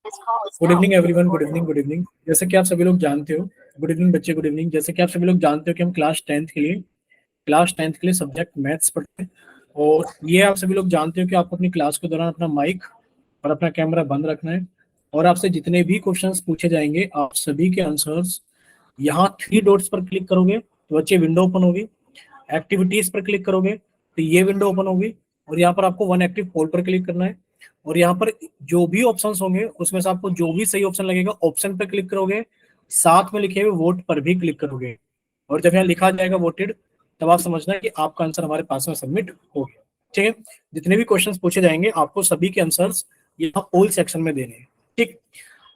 Good evening everyone, good evening, good evening. जैसे कि आप सभी लोग जानते हो, गुड इवनिंग बच्चे, गुड इवनिंग। जैसे कि आप सभी लोग जानते हो कि हम क्लास टेंथ के लिए सब्जेक्ट मैथ्स पढ़ते हैं। और ये आप सभी लोग जानते हो कि आपको अपनी क्लास के दौरान अपना माइक और अपना कैमरा बंद रखना है। और आपसे जितने भी क्वेश्चंस पूछे जाएंगे, आप सभी के आंसर्स यहाँ 3 डॉट्स पर क्लिक करोगे तो बच्चे विंडो ओपन होगी। एक्टिविटीज पर क्लिक करोगे तो ये विंडो ओपन होगी और यहाँ पर आपको वन एक्टिव पोल पर क्लिक करना है। और यहाँ पर जो भी ऑप्शंस होंगे उसमें से आपको जो भी सही ऑप्शन लगेगा ऑप्शन पर क्लिक करोगे, साथ में लिखे हुए वोट पर भी क्लिक करोगे। और जब यहाँ लिखा जाएगा वोटेड, तब आप समझना कि आपका आंसर हमारे पास में सबमिट हो गया। ठीक है, जितने भी क्वेश्चंस पूछे जाएंगे आपको सभी के आंसर्स यहाँ पोल सेक्शन में देने हैं। ठीक,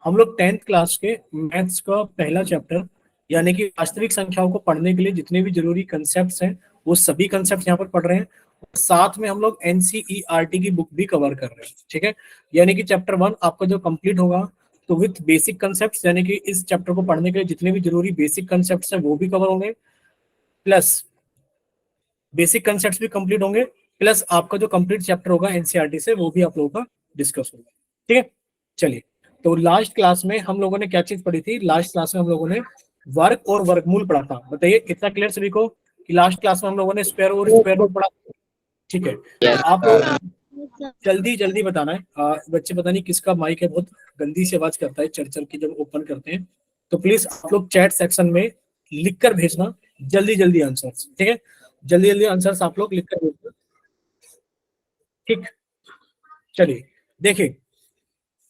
हम लोग 10th क्लास के मैथ्स का पहला चैप्टर यानी कि वास्तविक संख्याओं को पढ़ने के लिए जितने भी जरूरी कंसेप्ट हैं वो सभी कंसेप्ट यहाँ पर पढ़ रहे हैं। साथ में हम लोग एनसीईआरटी की बुक भी कवर कर रहे हैं। ठीक है, यानी कि चैप्टर 1 आपका जो कंप्लीट होगा तो विथ बेसिक कंसेप्ट, यानी कि इस चैप्टर को पढ़ने के लिए जितने भी जरूरी बेसिक कंसेप्ट हैं वो भी कवर होंगे, प्लस बेसिक कंसेप्ट भी कंप्लीट होंगे, प्लस आपका जो कंप्लीट चैप्टर होगा एनसीईआरटी से वो भी आप लोगों का डिस्कस होगा। ठीक है, चलिए। तो लास्ट क्लास में हम लोगों ने क्या चीज पढ़ी थी? लास्ट क्लास में हम लोगों ने वर्ग और वर्गमूल पढ़ा था। बताइए कितना क्लियर सभी को कि लास्ट क्लास में हम लोगों ने स्क्वायर और स्क्वायर रूट पढ़ा? ठीक है, आप जल्दी जल्दी बताना है। बच्चे पता नहीं किसका माइक है, बहुत गंदी सी आवाज करता है चर की जब ओपन करते हैं। तो प्लीज आप लोग चैट सेक्शन में लिख कर भेजना जल्दी जल्दी आंसर्स। ठीक है, जल्दी जल्दी आंसर्स आप लोग लिख कर भेजना। ठीक, चलिए देखिए,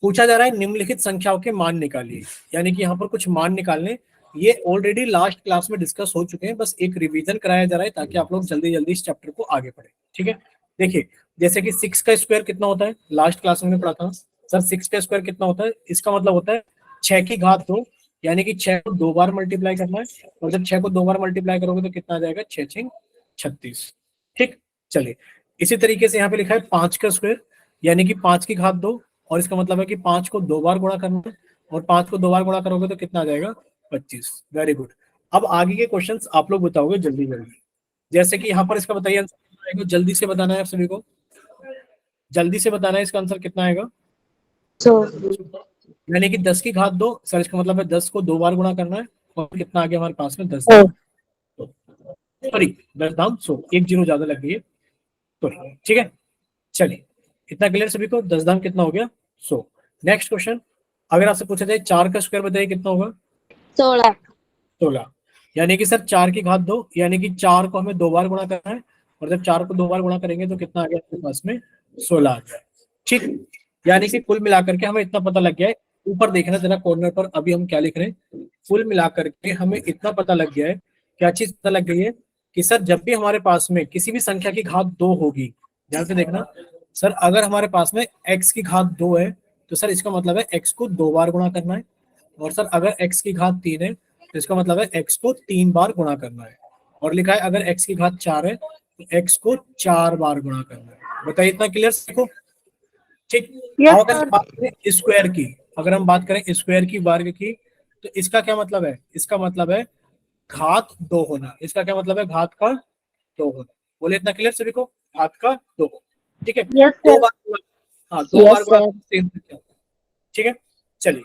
पूछा जा रहा है निम्नलिखित संख्याओं के मान निकालिए। यानी कि यहाँ पर कुछ मान निकालने, ये ऑलरेडी लास्ट क्लास में डिस्कस हो चुके हैं, बस एक रिवीजन कराया जा रहा है ताकि आप लोग जल्दी जल्दी इस चैप्टर को आगे पढ़े। ठीक है, देखिए जैसे कि 6 का स्क्वायर कितना होता है? लास्ट क्लास में पढ़ा था सर, 6 का स्क्वायर कितना होता है? इसका मतलब होता है 6 की घात 2, यानी कि 6 को 2 बार मल्टीप्लाई करना है। और जब 6 को 2 बार मल्टीप्लाई करोगे तो कितना आ जाएगा? 6 6 36। ठीक, चलिए इसी तरीके से यहाँ पे लिखा है 5 का स्क्वायर, यानी कि 5 की घात 2, और इसका मतलब है कि 5 को 2 बार गुणा करना है। और 5 को 2 बार गुणा करोगे तो कितना आ जाएगा? 25। Very good. अब आगे के क्वेश्चंस आप लोग बताओगे जल्दी जल्दी। जैसे कि यहाँ पर इसका बताइए आंसर कितना आएगा, जल्दी से बताना है आप सभी को, जल्दी से बताना है इसका आंसर कितना आएगा। यानी कि 10 की घात 2, सर इसका मतलब है 10 को 2 बार गुणा करना है। और कितना आ गया हमारे पास में? 10 सॉरी 10 दाम 100, एक जीरो ज्यादा लग गई है। तो ठीक है, चलिए इतना क्लियर सभी को? 10 दाम कितना हो गया? 100। नेक्स्ट क्वेश्चन, अगर आपसे पूछा जाए 4 का स्क्वायर बताइए कितना होगा? 16। 16, यानी कि सर 4 की घात 2, यानी कि 4 को हमें 2 बार गुणा करना है। और जब 4 को 2 बार गुणा करेंगे तो कितना आ गया आपके पास में? 16 आ गया। ठीक, यानी कि कुल मिलाकर के हमें इतना पता लग गया है। ऊपर देखना जरा कॉर्नर पर, अभी हम क्या लिख रहे हैं? कुल मिलाकर के हमें इतना पता लग गया है, क्या चीज पता लग गई है कि सर जब भी हमारे पास में किसी भी संख्या की घात 2 होगी, ध्यान से देखना सर, अगर हमारे पास में x की घात 2 है तो सर इसका मतलब है x को 2 बार गुणा करना है। और सर अगर x की घात 3 है तो इसका मतलब है x को 3 बार गुणा करना है। और लिखा है अगर x की घात 4 है तो x को 4 बार गुणा करना है। बताइए इतना क्लियर देखो? ठीक, अब अगर हम बात करें स्क्वायर की, अगर हम बात करें स्क्वायर की, वर्ग की, तो इसका क्या मतलब है? इसका मतलब है घात 2 होना। इसका क्या मतलब है? घात का 2 होना। बोले इतना क्लियर सभी को? घात का 2। ठीक है, Yes, sir. 2 बार, हाँ 2 Yes, बार गुणा sir. सेम संख्या। ठीक है, चलिए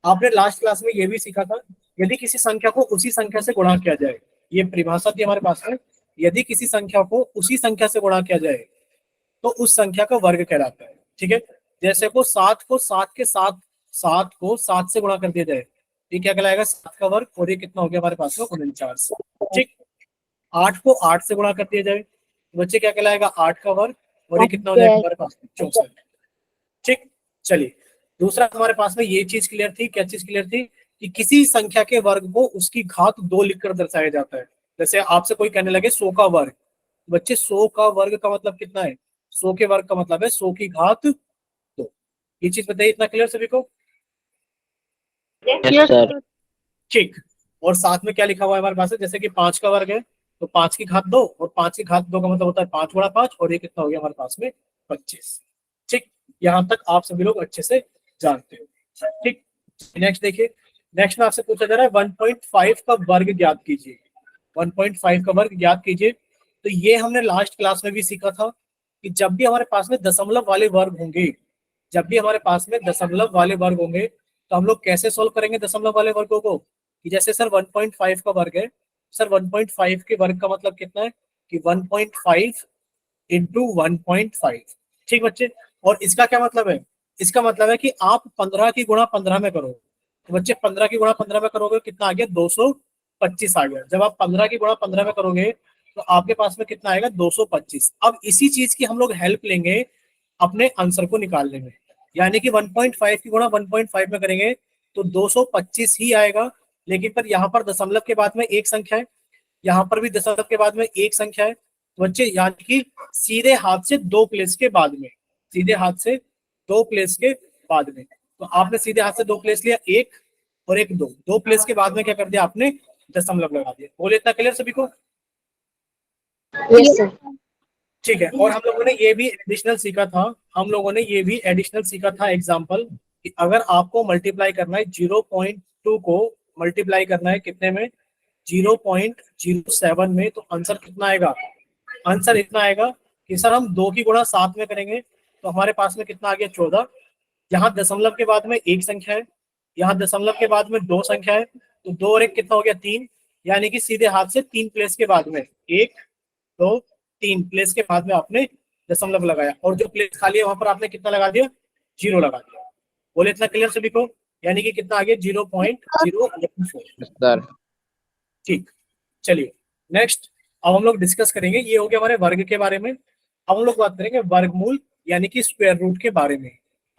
आपने लास्ट क्लास में ये भी सीखा था, यदि किसी संख्या को उसी संख्या से गुणा किया जाए, ये परिभाषा थी हमारे पास में, यदि किसी संख्या को उसी संख्या से गुणा किया जाए तो उस संख्या का वर्ग कहलाता है। ठीक है, जैसे को 7 को 7 के साथ, 7 को 7 से गुणा कर दिया जाए, ये क्या कहलाएगा? 7 का वर्ग। और ये कितना हो गया हमारे पास में? 49। ठीक, 8 को 8 से गुणा कर दिया जाए तो बच्चे क्या कहलाएगा? 8 का वर्ग। और ये कितना हो जाएगा हमारे पास में? 64। ठीक, चलिए दूसरा हमारे पास में ये चीज क्लियर थी। क्या चीज क्लियर थी? कि किसी संख्या के वर्ग को उसकी घात 2 लिखकर दर्शाया जाता है। जैसे आपसे कोई कहने लगे 100 का वर्ग, बच्चे 100 का वर्ग का मतलब कितना है? 100 के वर्ग का मतलब है 100 की घात 2। ये चीज बताइए इतना क्लियर सभी को? Yes, sir. ठीक, और साथ में क्या लिखा हुआ है हमारे पास है? जैसे कि 5 का वर्ग है तो 5 की घात 2, और 5 की घात 2 का मतलब होता है 5 गुणा 5, और ये कितना हो गया हमारे पास में? 25। ठीक, यहां तक आप सभी लोग अच्छे से जानते हो। ठीक, नेक्स्ट देखिए, नेक्स्ट में आपसे पूछा जा रहा है 1.5 का वर्ग ज्ञात कीजिए। 1.5 का वर्ग ज्ञात कीजिए। तो ये हमने लास्ट क्लास में भी सीखा था कि जब भी हमारे पास में दशमलव वाले वर्ग होंगे जब भी हमारे पास में दशमलव वाले वर्ग होंगे तो हम लोग कैसे सोल्व करेंगे दशमलव वाले वर्गों को, कि जैसे सर 1.5 का वर्ग है, सर 1.5 के वर्ग का मतलब कितना है कि 1.5 इंटू 1.5। ठीक बच्चे, और इसका क्या मतलब है, इसका मतलब है कि आप 15 की गुणा 15 में करोगे, तो बच्चे 15 की गुणा 15 में करोगे कितना आ गया, 225 आ गया। जब आप 15 की गुणा 15 में करोगे तो आपके पास में कितना आएगा, 225। अब इसी चीज की हम लोग हेल्प लेंगे अपने आंसर को निकालने में, यानी कि 1.5 की गुणा 1.5 में करेंगे तो 225 ही आएगा। लेकिन पर यहाँ पर दशमलव के बाद में एक संख्या है, यहाँ पर भी दशमलव के बाद में एक संख्या है, तो बच्चे यानी कि सीधे हाथ से दो प्लेस के बाद में, सीधे हाथ से दो प्लेस के बाद में, तो आपने सीधे हाथ से दो प्लेस लिया, एक और एक, दो दो प्लेस के बाद में क्या कर दिया आपने, दशमलव लगा दिया। बोले इतना क्लियर सभी को? Yes sir. ठीक है, और हम लोगों ने ये भी एडिशनल सीखा था, हम लोगों ने ये भी एडिशनल सीखा था एग्जाम्पल, कि अगर आपको मल्टीप्लाई करना है 0.2 को मल्टीप्लाई करना है कितने में, 0.07 में, तो आंसर कितना आएगा, आंसर इतना आएगा कि सर हम 2 की गुणा 7 में करेंगे तो हमारे पास में कितना आ गया, 14। यहाँ दशमलव के बाद में एक संख्या है, यहाँ दशमलव के बाद में दो संख्या है, तो दो और एक कितना हो गया, 3, यानी कि सीधे हाथ से तीन प्लेस के बाद में, एक दो तीन प्लेस के बाद में आपने दशमलव लगाया, और जो प्लेस खाली है वहां पर आपने कितना लगा दिया, 0 लगा दिया। बोले इतना क्लियर सभी को? यानी कि कितना आ गया, 0.014। सर ठीक, चलिए नेक्स्ट अब हम लोग डिस्कस करेंगे, ये हो गया हमारे वर्ग के बारे में। अब हम लोग बात करेंगे वर्गमूल यानी कि स्क्वायर रूट के बारे में।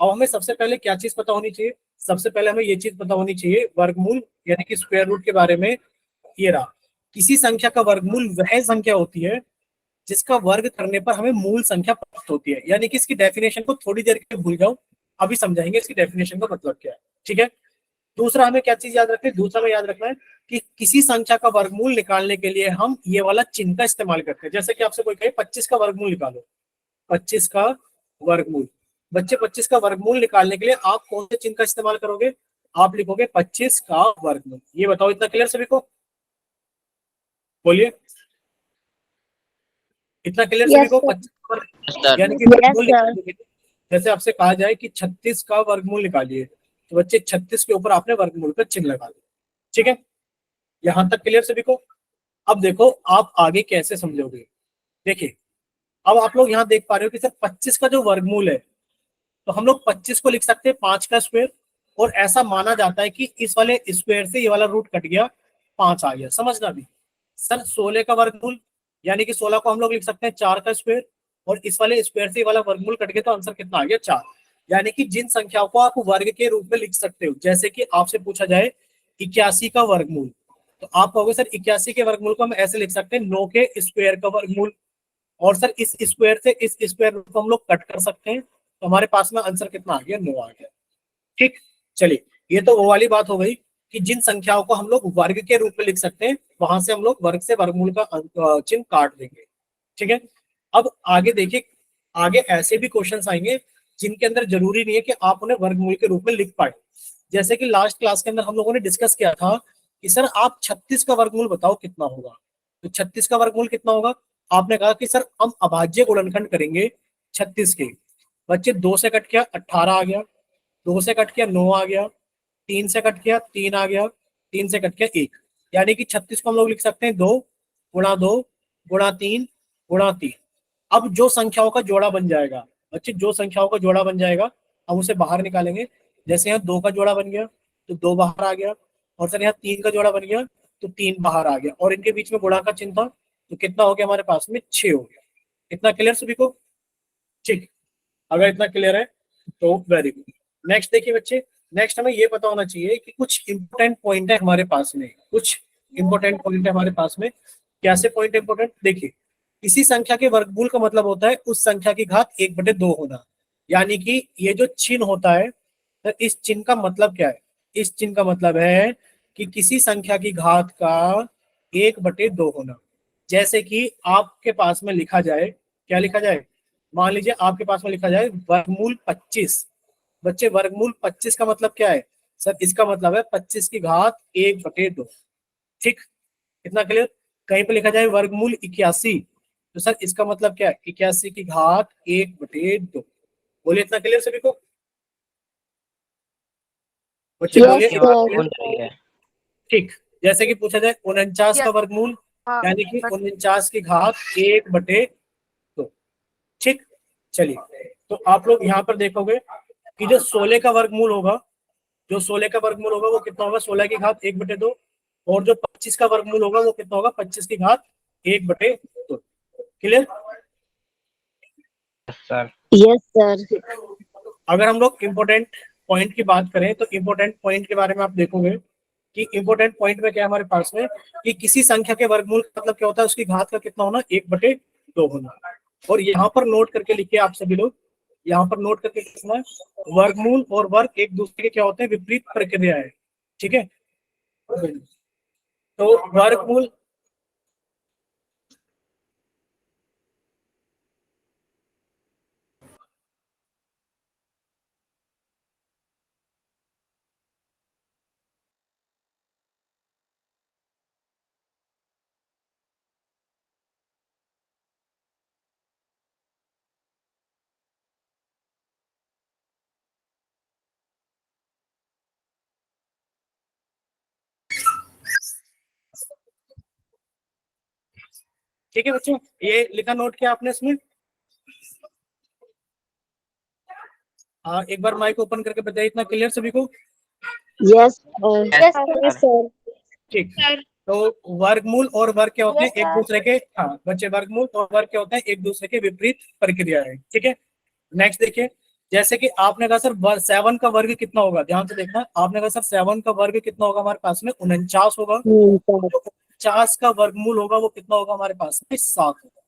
अब हमें सबसे पहले क्या चीज पता होनी चाहिए, सबसे पहले हमें ये चीज पता होनी चाहिए वर्गमूल यानी कि स्क्वायर रूट के बारे में। ये रहा, किसी संख्या का वर्गमूल वह संख्या होती है जिसका वर्ग करने पर हमें मूल संख्या प्राप्त होती है। यानी कि इसकी डेफिनेशन को थोड़ी देर के लिए भूल जाओ, अभी समझाएंगे इसकी डेफिनेशन का मतलब क्या है। ठीक है, दूसरा हमें क्या चीज याद रखनी है, दूसरा हमें याद रखना है कि किसी संख्या का वर्गमूल निकालने के लिए हम ये वाला चिन्ह का इस्तेमाल करते हैं। जैसे कि आपसे कोई कहे 25 का वर्गमूल निकालो, 25 का वर्गमूल, बच्चे 25 का वर्गमूल निकालने के लिए आप कौन से चिन्ह का इस्तेमाल करोगे, आप लिखोगे 25 का वर्गमूल। ये बताओ इतना क्लियर सभी को, बोलिए इतना क्लियर सभी यस को, सर। 25 यानी कि यस वर्गमूल सर। निकालने के लिए जैसे आपसे कहा जाए कि 36 का वर्गमूल निकालिए, तो बच्चे 36 के ऊपर आपने वर्गमूल का चिन्ह लगा दिया। ठीक है, यहां तक क्लियर सभी को? अब देखो आप आगे कैसे समझोगे। देखिए, अब आप लोग यहाँ देख पा रहे हो कि सर 25 का जो वर्गमूल है, तो हम लोग 25 को लिख सकते हैं 5 का स्क्वायर, और ऐसा माना जाता है कि इस वाले स्क्वायर से ये वाला रूट कट गया, 5 आ गया। समझना भी, सर 16 का वर्गमूल यानी कि 16 को हम लोग लिख सकते हैं 4 का स्क्वायर, और इस वाले स्क्वायर से ये वाला वर्गमूल कट गया तो आंसर कितना आ गया, 4। यानी कि जिन संख्याओं को आप वर्ग के रूप में लिख सकते हो, जैसे कि आपसे पूछा जाए 81 का वर्गमूल, तो आप कहोगे सर 81 के वर्गमूल को हम ऐसे लिख सकते हैं 9 के स्क्वायर का वर्गमूल, और सर इस स्क्वायर से इस स्क्वायर को हम लोग कट कर सकते हैं, तो हमारे पास में आंसर कितना आ गया, 9 आ गया। ठीक, चलिए ये तो वो वाली बात हो गई कि जिन संख्याओं को हम लोग वर्ग के रूप में लिख सकते हैं वहां से हम लोग वर्ग से वर्गमूल का चिन्ह काट देंगे। ठीक है, अब आगे देखिए, आगे ऐसे भी क्वेश्चंस आएंगे जिनके अंदर जरूरी नहीं है कि आप उन्हें वर्गमूल के रूप में लिख पाए। जैसे कि लास्ट क्लास के अंदर हम लोगों ने डिस्कस किया था कि सर आप 36 का वर्गमूल बताओ कितना होगा, तो 36 का वर्गमूल कितना होगा, आपने कहा कि सर हम अभाज्य गुणनखंड करेंगे 36 के। बच्चे 2 से कट किया 18 आ गया, 2 से कट किया 9 आ गया, 3 से कट किया 3 आ गया, 3 से कट किया 1, यानी कि 36 को हम लोग लिख सकते हैं 2 गुणा 2 गुणा 3 गुणा 3। अब जो संख्याओं का जोड़ा बन जाएगा, बच्चे जो संख्याओं का जोड़ा बन जाएगा हम उसे बाहर निकालेंगे। जैसे यहाँ 2 का जोड़ा बन गया तो 2 बाहर आ गया, और सर यहाँ 3 का जोड़ा बन गया तो 3 बाहर आ गया, और इनके बीच में गुणा का चिन्ह था, तो कितना हो गया हमारे पास में, 6 हो गया। इतना क्लियर सभी को? ठीक, अगर इतना क्लियर है तो वेरी गुड। नेक्स्ट देखिए बच्चे, नेक्स्ट हमें ये पता होना चाहिए कि कुछ इंपोर्टेंट पॉइंट है हमारे पास में, कुछ इंपोर्टेंट पॉइंट है हमारे पास में। कैसे पॉइंट इंपोर्टेंट, देखिए किसी संख्या के वर्गमूल का मतलब होता है उस संख्या की घात 1/2 होना। यानी कि ये जो चिन्ह होता है, तो इस चिन्ह का मतलब क्या है, इस चिन्ह का मतलब है कि किसी संख्या की घात का 1/2 होना। जैसे कि आपके पास में लिखा जाए, क्या लिखा जाए, मान लीजिए आपके पास में लिखा जाए वर्गमूल 25। बच्चे वर्गमूल 25 का मतलब क्या है, सर इसका मतलब है 25 की घात 1/2। ठीक, इतना क्लियर? कहीं पे लिखा जाए वर्गमूल 81, तो सर इसका मतलब क्या है, 81 की घात 1/2। बोलिए इतना क्लियर सभी को? बच्चे Yes, बोलिए। sir. ठीक, जैसे कि पूछा जाए 49 का वर्गमूल, हाँ, यानी कि 49 की घात 1/2। ठीक, चलिए, तो आप लोग यहाँ पर देखोगे कि जो 16 का वर्गमूल होगा, जो 16 का वर्गमूल होगा वो कितना होगा, 16 की घात 1/2। और जो 25 का वर्गमूल होगा वो कितना होगा, 25 की घात 1/2। क्लियर। Yes, sir. अगर हम लोग इम्पोर्टेंट पॉइंट की बात करें तो इम्पोर्टेंट पॉइंट के बारे में आप देखोगे कि इम्पोर्टेंट पॉइंट में क्या है हमारे पास में, कि किसी संख्या के वर्गमूल का मतलब क्या होता है, उसकी घात का कितना होना, 1/2 होना। और यहाँ पर नोट करके लिखिए आप सभी लोग, यहाँ पर नोट करके लिखना है, वर्गमूल और वर्ग एक दूसरे के क्या होते हैं, विपरीत प्रक्रिया है। ठीक है, तो वर्गमूल, ठीक है बच्चों, ये लिखा नोट किया आपने इसमें। एक बार माइक ओपन करके बताइए, इतना क्लियर सभी को। Yes, sir. Yes, sir. ठीक, तो वर्गमूल और वर्ग क्या होते हैं, Yes, एक sir. दूसरे के, हाँ बच्चे, वर्गमूल और वर्ग क्या होते हैं, एक दूसरे के विपरीत प्रक्रिया है। ठीक है, नेक्स्ट देखिए, जैसे कि आपने कहा सर 7 का वर्ग कितना होगा, ध्यान से देखना, आपने कहा सर 7 का वर्ग कितना होगा हमारे पास में, 49 होगा। Sir. तो 49 का वर्गमूल होगा वो कितना होगा हमारे पास में, 7 होगा।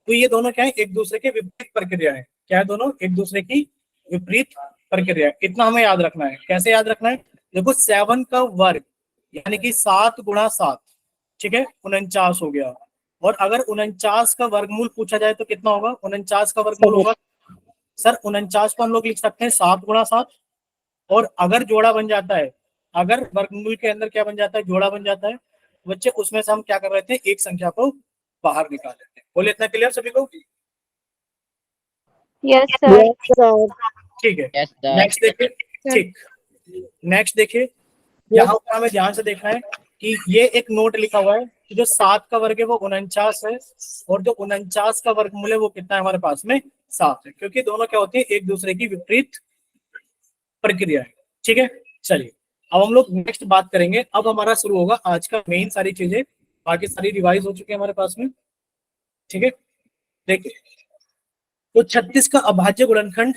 तो ये दोनों क्या है, एक दूसरे के विपरीत प्रक्रिया है। क्या है, दोनों एक दूसरे की विपरीत प्रक्रिया है। इतना हमें याद रखना है। कैसे याद रखना है, देखो 7 का वर्ग यानी कि 7 × 7, ठीक है, 49 हो गया। और अगर 49 का वर्गमूल पूछा जाए तो कितना होगा, 49 का वर्गमूल होगा सर 49 को हम लोग लिख सकते हैं 7 × 7। और अगर जोड़ा बन जाता है, अगर वर्गमूल के अंदर क्या बन जाता है, जोड़ा बन जाता है बच्चे, उसमें से हम क्या कर रहे थे, एक संख्या को बाहर निकाल लेते हैं। बोले इतना क्लियर सभी को। Yes, sir. Yes, sir. ठीक है, Yes, sir. नेक्स्ट देखिए। ठीक, नेक्स्ट देखिए, यहाँ पर हमें ध्यान से देखना है कि ये एक नोट लिखा हुआ है कि जो 7 का वर्ग है वो 49 है, और जो 49 का वर्गमूल है वो कितना है हमारे पास में, 7 है, क्योंकि दोनों क्या होती है, एक दूसरे की विपरीत प्रक्रिया है। ठीक है, चलिए, अब हम लोग नेक्स्ट बात करेंगे। अब हमारा शुरू होगा आज का मेन सारी चीजें, बाकी सारी रिवाइज हो चुकी है हमारे पास में। ठीक है, देखिए, तो 36 का अभाज्य गुणनखंड,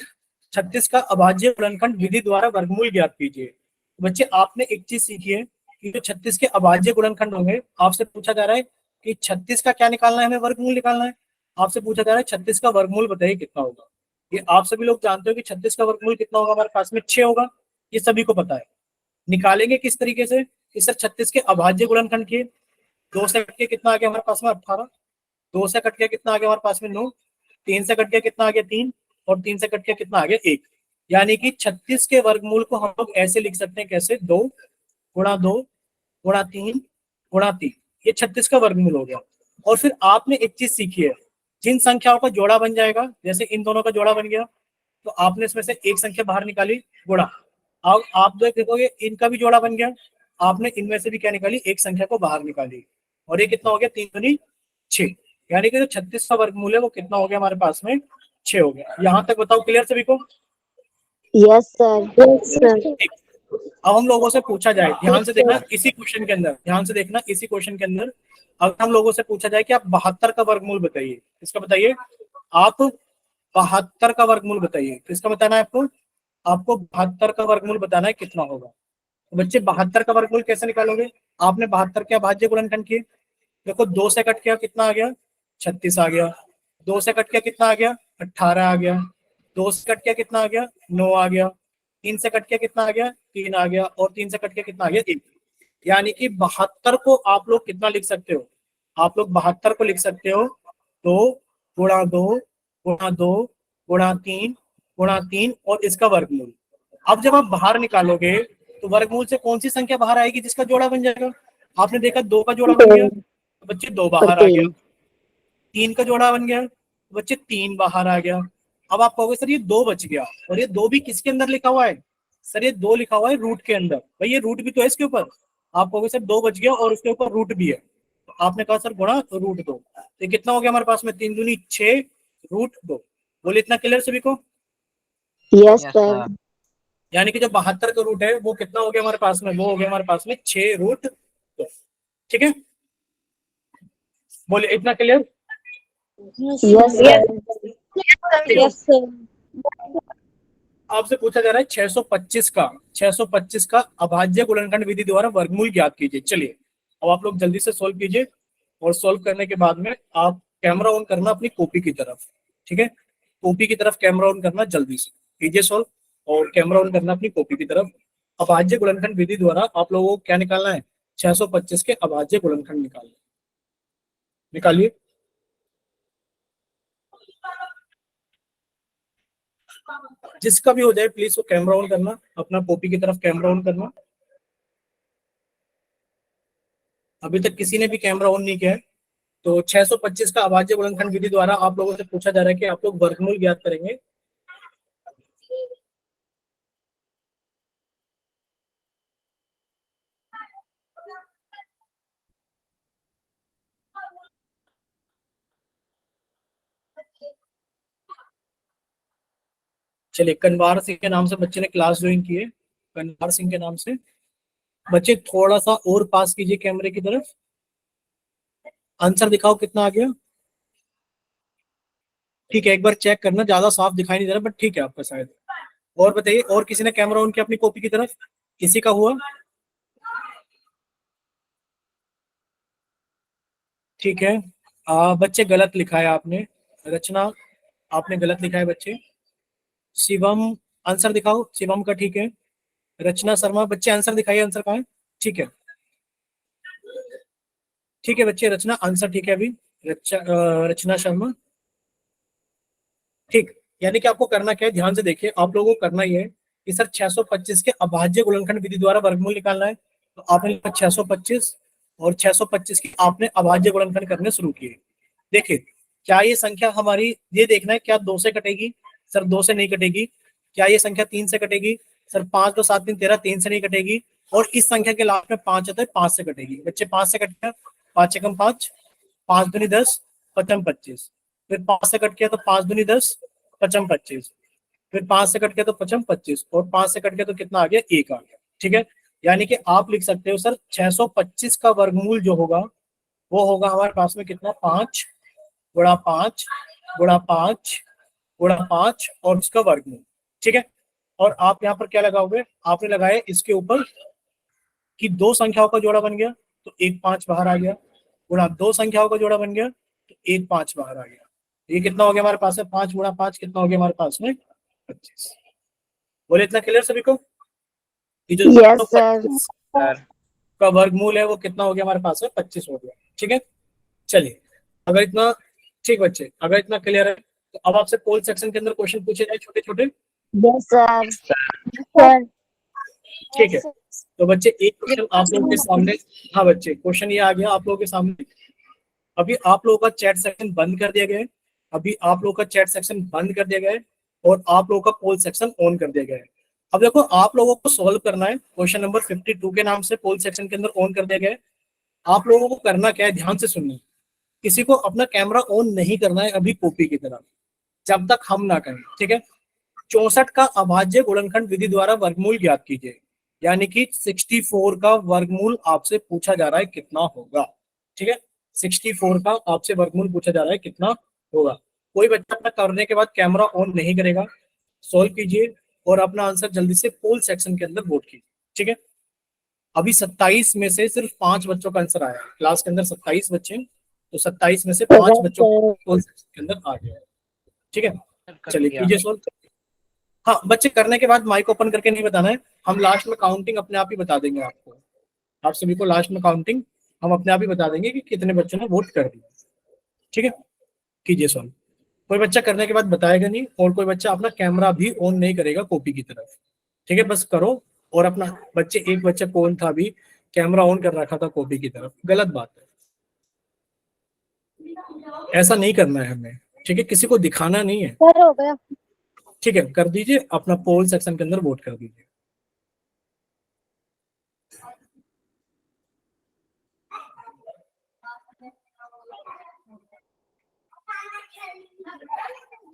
36 का अभाज्य गुणनखंड विधि द्वारा वर्गमूल ज्ञात कीजिए। बच्चे आपने एक चीज सीखी है कि जो 36 के अभाज्य गुणनखंड होंगे, आपसे पूछा जा रहा है कि 36 का क्या निकालना है, हमें वर्गमूल निकालना है। आपसे पूछा जा रहा है 36 का वर्गमूल बताइए कितना होगा। ये आप सभी लोग जानते हो कि 36 का वर्गमूल कितना होगा, हमारे पास में 6 होगा, ये सभी को पता है। निकालेंगे किस तरीके से, कि सर 36 के अभाज्य गुणनखंड किए, 2 से कट के कितना आ गया हमारे पास में, 18। 2 से कट के कितना आ गया हमारे पास में, 9। 3 से कट के कितना आ गया, 3। और 3 से कट के कितना आ गया, 1। यानी कि 36 के वर्गमूल को हम लोग ऐसे लिख सकते हैं, कैसे, 2 × 2 × 3 × 3, ये 36 का वर्गमूल हो गया। और फिर आपने एक चीज सीखी है, जिन संख्याओं का जोड़ा बन जाएगा, जैसे इन दोनों का जोड़ा बन गया, तो आपने इसमें से एक संख्या बाहर निकाली, गुणा। अब आप देखोगे इनका भी जोड़ा बन गया, आपने इनमें से भी क्या निकाली, एक संख्या को बाहर निकाली, और ये कितना हो गया, 3 दूनी 6। यानी कि जो 36 का वर्गमूल है वो कितना हो गया हमारे पास में, 6 हो गया। यहां तक बताओ क्लियर सभी को। Yes, sir. Yes, sir. अब हम लोगों से पूछा जाए, ध्यान से देखना इसी क्वेश्चन के अंदर, ध्यान से देखना इसी क्वेश्चन के अंदर, अगर हम लोगों से पूछा जाए कि आप 72 का वर्गमूल बताइए, इसका बताइए, आप 72 का वर्गमूल बताइए, किसका बताना है आपको, आपको 72 का वर्गमूल बताना है कितना होगा। तो बच्चे 72 का वर्गमूल कैसे निकालोगे, आपने 72 के अभाज्य गुणनखंड किए, देखो 2 से कट गया कितना आ गया, 36 आ गया। 2 से कट गया कितना आ गया, 18 आ गया। 2 से कट गया कितना आ गया, 9 आ गया। 3 से कट गया कितना आ गया, 3 आ गया। और 3 से कट गया कितना आ गया, 1। यानी कि 72 को आप लोग कितना लिख सकते हो, आप लोग 72 को लिख सकते हो 2 × 2 × 2 × 3 × 3 और इसका वर्गमूल। अब जब आप बाहर निकालोगे तो वर्गमूल से कौन सी संख्या बाहर आएगी, जिसका जोड़ा बन जाएगा। आपने देखा 2 का जोड़ा बन गया, तो बच्चे 2 बाहर आ गया। 3 का जोड़ा बन गया, तो बच्चे 3 बाहर आ गया। अब आप कहोगे सर ये 2 बच गया, और ये 2 भी किसके अंदर लिखा हुआ है, सर ये 2 लिखा हुआ है रूट के अंदर, भाई ये रूट भी तो है इसके ऊपर। आप कहोगे सर 2 बच गया और उसके ऊपर रूट भी है, तो आपने कहा सर गुणा रूट 2, तो कितना हो गया हमारे पास में, 3 दूनी 6 रूट 2। बोले इतना क्लियर सभी को? Yes, sir. यानी कि जो 72 का रूट है वो कितना हो गया हमारे पास में, वो हो गया हमारे पास में 6 रूट 2। ठीक है, बोले इतना clear? Yes, sir. Yes, sir. आपसे पूछा जा रहा है 625 का अभाज्य गुणनखंड विधि द्वारा वर्गमूल ज्ञात कीजिए। चलिए अब आप लोग जल्दी से सोल्व कीजिए, और सोल्व करने के बाद में आप कैमरा ऑन करना अपनी कॉपी की तरफ। ठीक है, कॉपी की तरफ कैमरा ऑन करना, जल्दी से कीजिए सोल्व, और कैमरा ऑन करना अपनी कॉपी की तरफ। अभाज्य गुणनखंड विधि द्वारा आप लोगों को क्या निकालना है, 625 के अभाज्य गुणनखंड निकालना। निकालिए। जिसका भी हो जाए प्लीज वो कैमरा ऑन करना, अपना कॉपी की तरफ कैमरा ऑन करना। अभी तक किसी ने भी कैमरा ऑन नहीं किया है। तो 625 का अभाज्य गुणनखंड विधि द्वारा आप लोगों से पूछा जा रहा है कि आप लोग वर्गमूल ज्ञात करेंगे। चलिए, कनवार सिंह के नाम से बच्चे ने क्लास ज्वाइन की है, कनवार सिंह के नाम से। बच्चे थोड़ा सा और पास कीजिए कैमरे की तरफ, आंसर दिखाओ कितना आ गया। ठीक है, एक बार चेक करना, ज्यादा साफ दिखाई नहीं दे रहा बट ठीक है आपका शायद। और बताइए, और किसी ने कैमरा ऑन किया अपनी कॉपी की तरफ? किसी का हुआ? ठीक है, बच्चे गलत लिखा है आपने, रचना आपने गलत लिखा है बच्चे। शिवम आंसर दिखाओ, शिवम का ठीक है। रचना शर्मा, बच्चे आंसर दिखाइए, आंसर कहाँ है? ठीक है, ठीक है बच्चे, रचना आंसर ठीक है अभी। रचना शर्मा ठीक। यानी कि आपको करना क्या है, ध्यान से देखिए, आप लोगों को करना ही है कि सर 625 के अभाज्य गुणनखंड विधि द्वारा वर्गमूल निकालना है। तो आपने लिखा 625, और 625 की आपने अभाज्य गुणनखंड करने शुरू किए। देखिए, क्या ये संख्या हमारी, ये देखना है क्या 2 से कटेगी? सर 2 से नहीं कटेगी। क्या ये संख्या 3 से कटेगी? सर 5 2 7 3 13, 3 से नहीं कटेगी। और इस संख्या के लास्ट में 5 आता है, 5 से कटेगी। बच्चे 5 से कट गया, 5 एकम 5, 5 दूनी 10, पचम 25। फिर 5 से कट गया तो 5 दूनी 10, पचम 25। फिर 5 से कट गया तो पचम 25, और 5 से कट गया तो कितना आ गया, 1 आ गया। ठीक है, यानी कि आप लिख सकते हो सर 625 का वर्गमूल जो होगा वो होगा हमारे पास में कितना, 5 गुणा 5 गुणा 5 गुणा 5 और उसका वर्गमूल। ठीक है, और आप यहाँ पर क्या लगाओगे, आपने लगाया इसके ऊपर कि 2 संख्याओं का जोड़ा बन गया तो 1 5 बाहर आ गया, गुणा 2 संख्याओं का जोड़ा बन गया तो 1 5 बाहर आ गया। ये कितना हो गया हमारे पास में, 5 गुणा 5 कितना हो गया हमारे पास में, 25। बोले इतना क्लियर सभी को? ये जो Yes, sir. 25 का वर्गमूल है वो कितना हो गया हमारे पास में, 25 हो गया। ठीक है, चलिए अगर इतना, ठीक बच्चे, अगर इतना क्लियर है तो अब आपसे पोल सेक्शन के अंदर क्वेश्चन पूछे जाए छोटे छोटे। Yes, sir. Sir. ठीक है, तो बच्चे एक क्वेश्चन आप लोगों के सामने, हाँ बच्चे क्वेश्चन ये आ गया आप लोगों के सामने। अभी आप लोगों का चैट सेक्शन बंद कर दिया गया है, अभी आप लोगों का चैट सेक्शन बंद कर दिया गया है, और आप लोगों का पोल सेक्शन ऑन कर दिया गया है। अब देखो आप लोगों को सॉल्व करना है, क्वेश्चन नंबर 52 के नाम से पोल सेक्शन के अंदर ऑन कर दिया गया है। आप लोगों को करना क्या है, ध्यान से सुनना, किसी को अपना कैमरा ऑन नहीं करना है अभी कॉपी की तरफ, जब तक हम ना करें। ठीक है, 64 का अभाज्य गुणनखंड विधि द्वारा वर्गमूल ज्ञात कीजिए। यानी कि 64 का वर्गमूल आपसे पूछा जा रहा है कितना होगा। ठीक है, 64 का आपसे वर्गमूल पूछा जा रहा है कितना होगा। कोई बच्चा अपना करने के बाद कैमरा ऑन नहीं करेगा, सॉल्व कीजिए और अपना आंसर जल्दी से पोल सेक्शन के अंदर वोट कीजिए। ठीक है, अभी 27 में से सिर्फ 5 बच्चों का आंसर आया, क्लास के अंदर 27 बच्चे, तो 27 में से 5 बच्चों को पोल सेक्शन के अंदर आ गया है। ठीक है, चलिए कीजिए सॉल्व। हाँ बच्चे, करने के बाद माइक ओपन करके नहीं बताना है, हम लास्ट में काउंटिंग अपने आप ही बता देंगे आपको। आप सभी को लास्ट में काउंटिंग हम अपने आप ही बता देंगे कि कितने बच्चों ने वोट कर दिया। ठीक है, कीजिए सॉल्व। कोई बच्चा करने के बाद बताएगा नहीं, और कोई बच्चा अपना कैमरा भी ऑन नहीं करेगा कॉपी की तरफ। ठीक है, बस करो। और अपना बच्चे, एक बच्चा कौन था अभी कैमरा ऑन कर रखा था कॉपी की तरफ, गलत बात है, ऐसा नहीं करना है हमें। ठीक है, किसी को दिखाना नहीं है। सर हो गया। ठीक है, कर दीजिए, अपना पोल सेक्शन के अंदर वोट कर दीजिए।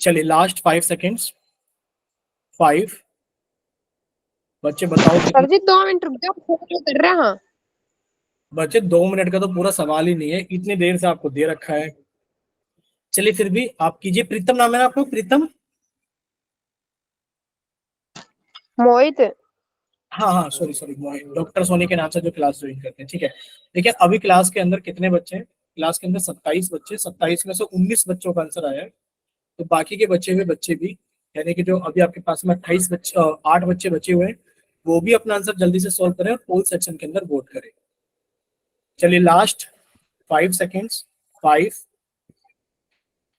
चलिए लास्ट 5 सेकेंड्स। 5। बच्चे बताओ सर कितने। जी 2 मिनट रुक जाओ, फोन कर रहे हैं। हाँ बच्चे 2 मिनट का तो पूरा सवाल ही नहीं है, इतनी देर से आपको दे रखा है। चलिए फिर भी आप कीजिए। प्रीतम नाम है ना आपको? प्रीतम। मोहित। हाँ हाँ, सॉरी सॉरी, मोहित। डॉक्टर सोनी के नाम से जो क्लास ज्वाइन करते हैं, ठीक है। देखिए अभी क्लास के अंदर कितने बच्चे हैं? क्लास के अंदर 27 बच्चे। 27 में से 19 बच्चों का आंसर आया है। तो बाकी के बचे हुए बच्चे भी, यानी कि जो अभी आपके पास में 28 बच्चे 8 बच्चे बचे हुए हैं, वो भी अपना आंसर जल्दी से सॉल्व करें और पोल सेक्शन के अंदर वोट करें। चलिए लास्ट 5 सेकेंड्स। 5,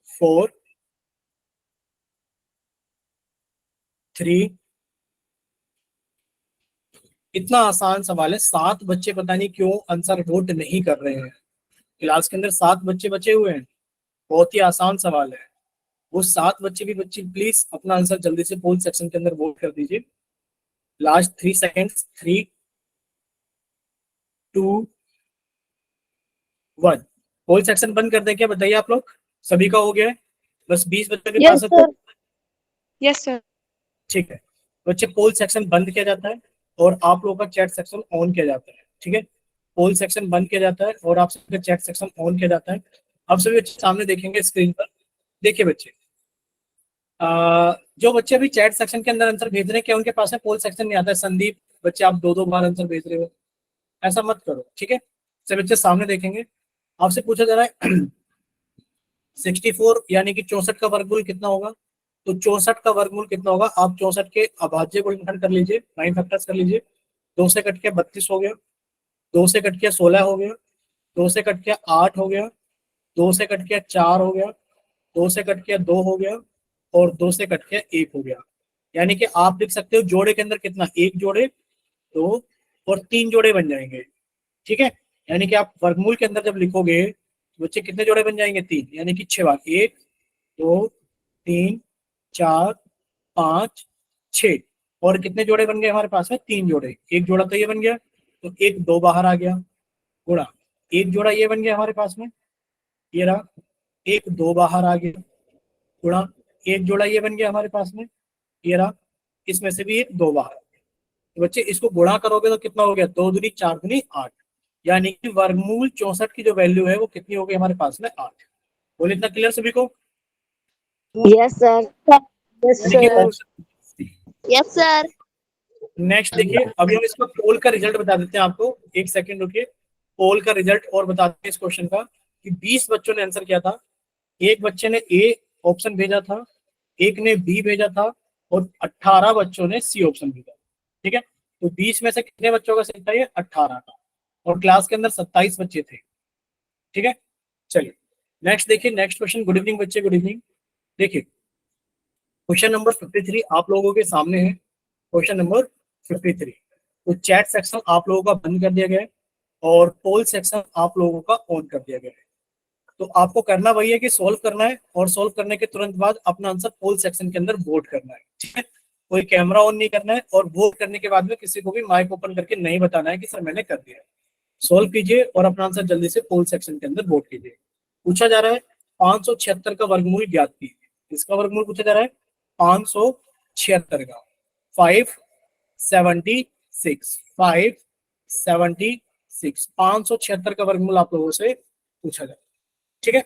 4, 3। इतना आसान सवाल है, 7 बच्चे पता नहीं क्यों आंसर वोट नहीं कर रहे हैं। क्लास के अंदर 7 बच्चे बचे हुए हैं। बहुत ही आसान सवाल है। वो 7 बच्चे भी बच्चे प्लीज अपना आंसर जल्दी से पोल सेक्शन के अंदर वोट कर दीजिए। Last 3 seconds. 3, 2, 1। पोल सेक्शन बंद कर दें क्या, बताइए आप लोग? सभी का हो गया है? बस 20 बच्चों के Yes, पास है sir. तो यस सर। ठीक है। बच्चे पोल सेक्शन बंद किया जाता है और आप लोगों का चैट सेक्शन ऑन किया जाता है, ठीक है। पोल सेक्शन बंद किया जाता है और आप सबका चैट सेक्शन ऑन किया जाता है। अब सभी बच्चे सामने देखेंगे स्क्रीन पर। देखिए बच्चे, जो बच्चे अभी चैट सेक्शन के अंदर आंसर भेज रहे हैं, क्या उनके पास में पोल सेक्शन नहीं आता है? संदीप, बच्चे आप 2-2 बार आंसर भेज रहे हो, ऐसा मत करो, ठीक है। सभी बच्चे सामने देखेंगे। आपसे पूछा जा रहा है 64 यानी कि 64 का वर्गमूल कितना होगा? तो 64 का वर्गमूल कितना होगा? आप 64 के अभाज्य को गुणनखंड कर लीजिए, 9 फैक्टर्स कर लीजिए। 2 से कट के 32 हो गया, 2 से कट के 16 हो गया, 2 से कट के 8 हो गया, 2 से कट के 4 हो गया, 2 से कट के 2 हो गया और 2 से कट के 1 हो गया। यानी कि आप लिख सकते हो जोड़े के अंदर कितना, 1 जोड़े, 2 और 3 जोड़े बन जाएंगे, ठीक है। यानी कि आप वर्गमूल के अंदर जब लिखोगे तो बच्चे कितने जोड़े बन जाएंगे? 3, यानी कि 6 बार, 1, 2, 3, 4, 5, 6। और कितने जोड़े बन गए हमारे पास में? 3 जोड़े। एक जोड़ा तो ये बन गया, तो 1 2 बाहर आ गया, गुणा एक जोड़ा ये बन गया हमारे पास में, ये रहा, 1 2 बाहर आ गया, गुणा एक जोड़ा ये बन गया हमारे पास में, ये रहा, इसमें से भी 1 2 बाहर। तो बच्चे इसको गुणा करोगे तो कितना हो गया? 2 दूनी 4 दूनी 8। यानी कि वर्गमूल 64 की जो वैल्यू है वो कितनी हो गई हमारे पास में? 8। बोले इतना क्लियर सभी को? Yes, sir. Yes, देखिए sir. Option. Yes, sir. Next देखिए, अभी हम इसका पोल का रिजल्ट बता देते हैं आपको। एक सेकंड रुकिए। पोल का रिजल्ट और बताते हैं इस क्वेश्चन का कि 20 बच्चों ने आंसर किया था। एक बच्चे ने ए ऑप्शन भेजा था, एक ने बी भेजा था और 18 बच्चों ने सी ऑप्शन भेजा, ठीक है। तो 20 में से कितने बच्चों का सही था? ये 18 का। और क्लास के अंदर 27 बच्चे थे, ठीक है। चलिए नेक्स्ट देखिए। Next question. गुड इवनिंग बच्चे, गुड इवनिंग। देखिए क्वेश्चन नंबर 53 आप लोगों के सामने है। Question number 53। तो चैट सेक्शन आप लोगों का बंद कर दिया गया है और पोल सेक्शन आप लोगों का ऑन कर दिया गया है। तो आपको करना वही है कि सॉल्व करना है और सॉल्व करने के तुरंत बाद अपना आंसर पोल सेक्शन के अंदर वोट करना है, ठीक है। कोई कैमरा ऑन नहीं करना है और वोट करने के बाद में किसी को भी माइक ओपन करके नहीं बताना है कि सर मैंने कर दिया। सॉल्व कीजिए और अपना आंसर जल्दी से पोल सेक्शन के अंदर वोट कीजिए। पूछा जा रहा है 576 का वर्गमूल ज्ञात कीजिए। इसका वर्गमूल पूछा जा रहा है 576 का। 576, 576, 576 का वर्गमूल आप लोगों से पूछा जाए, ठीक है।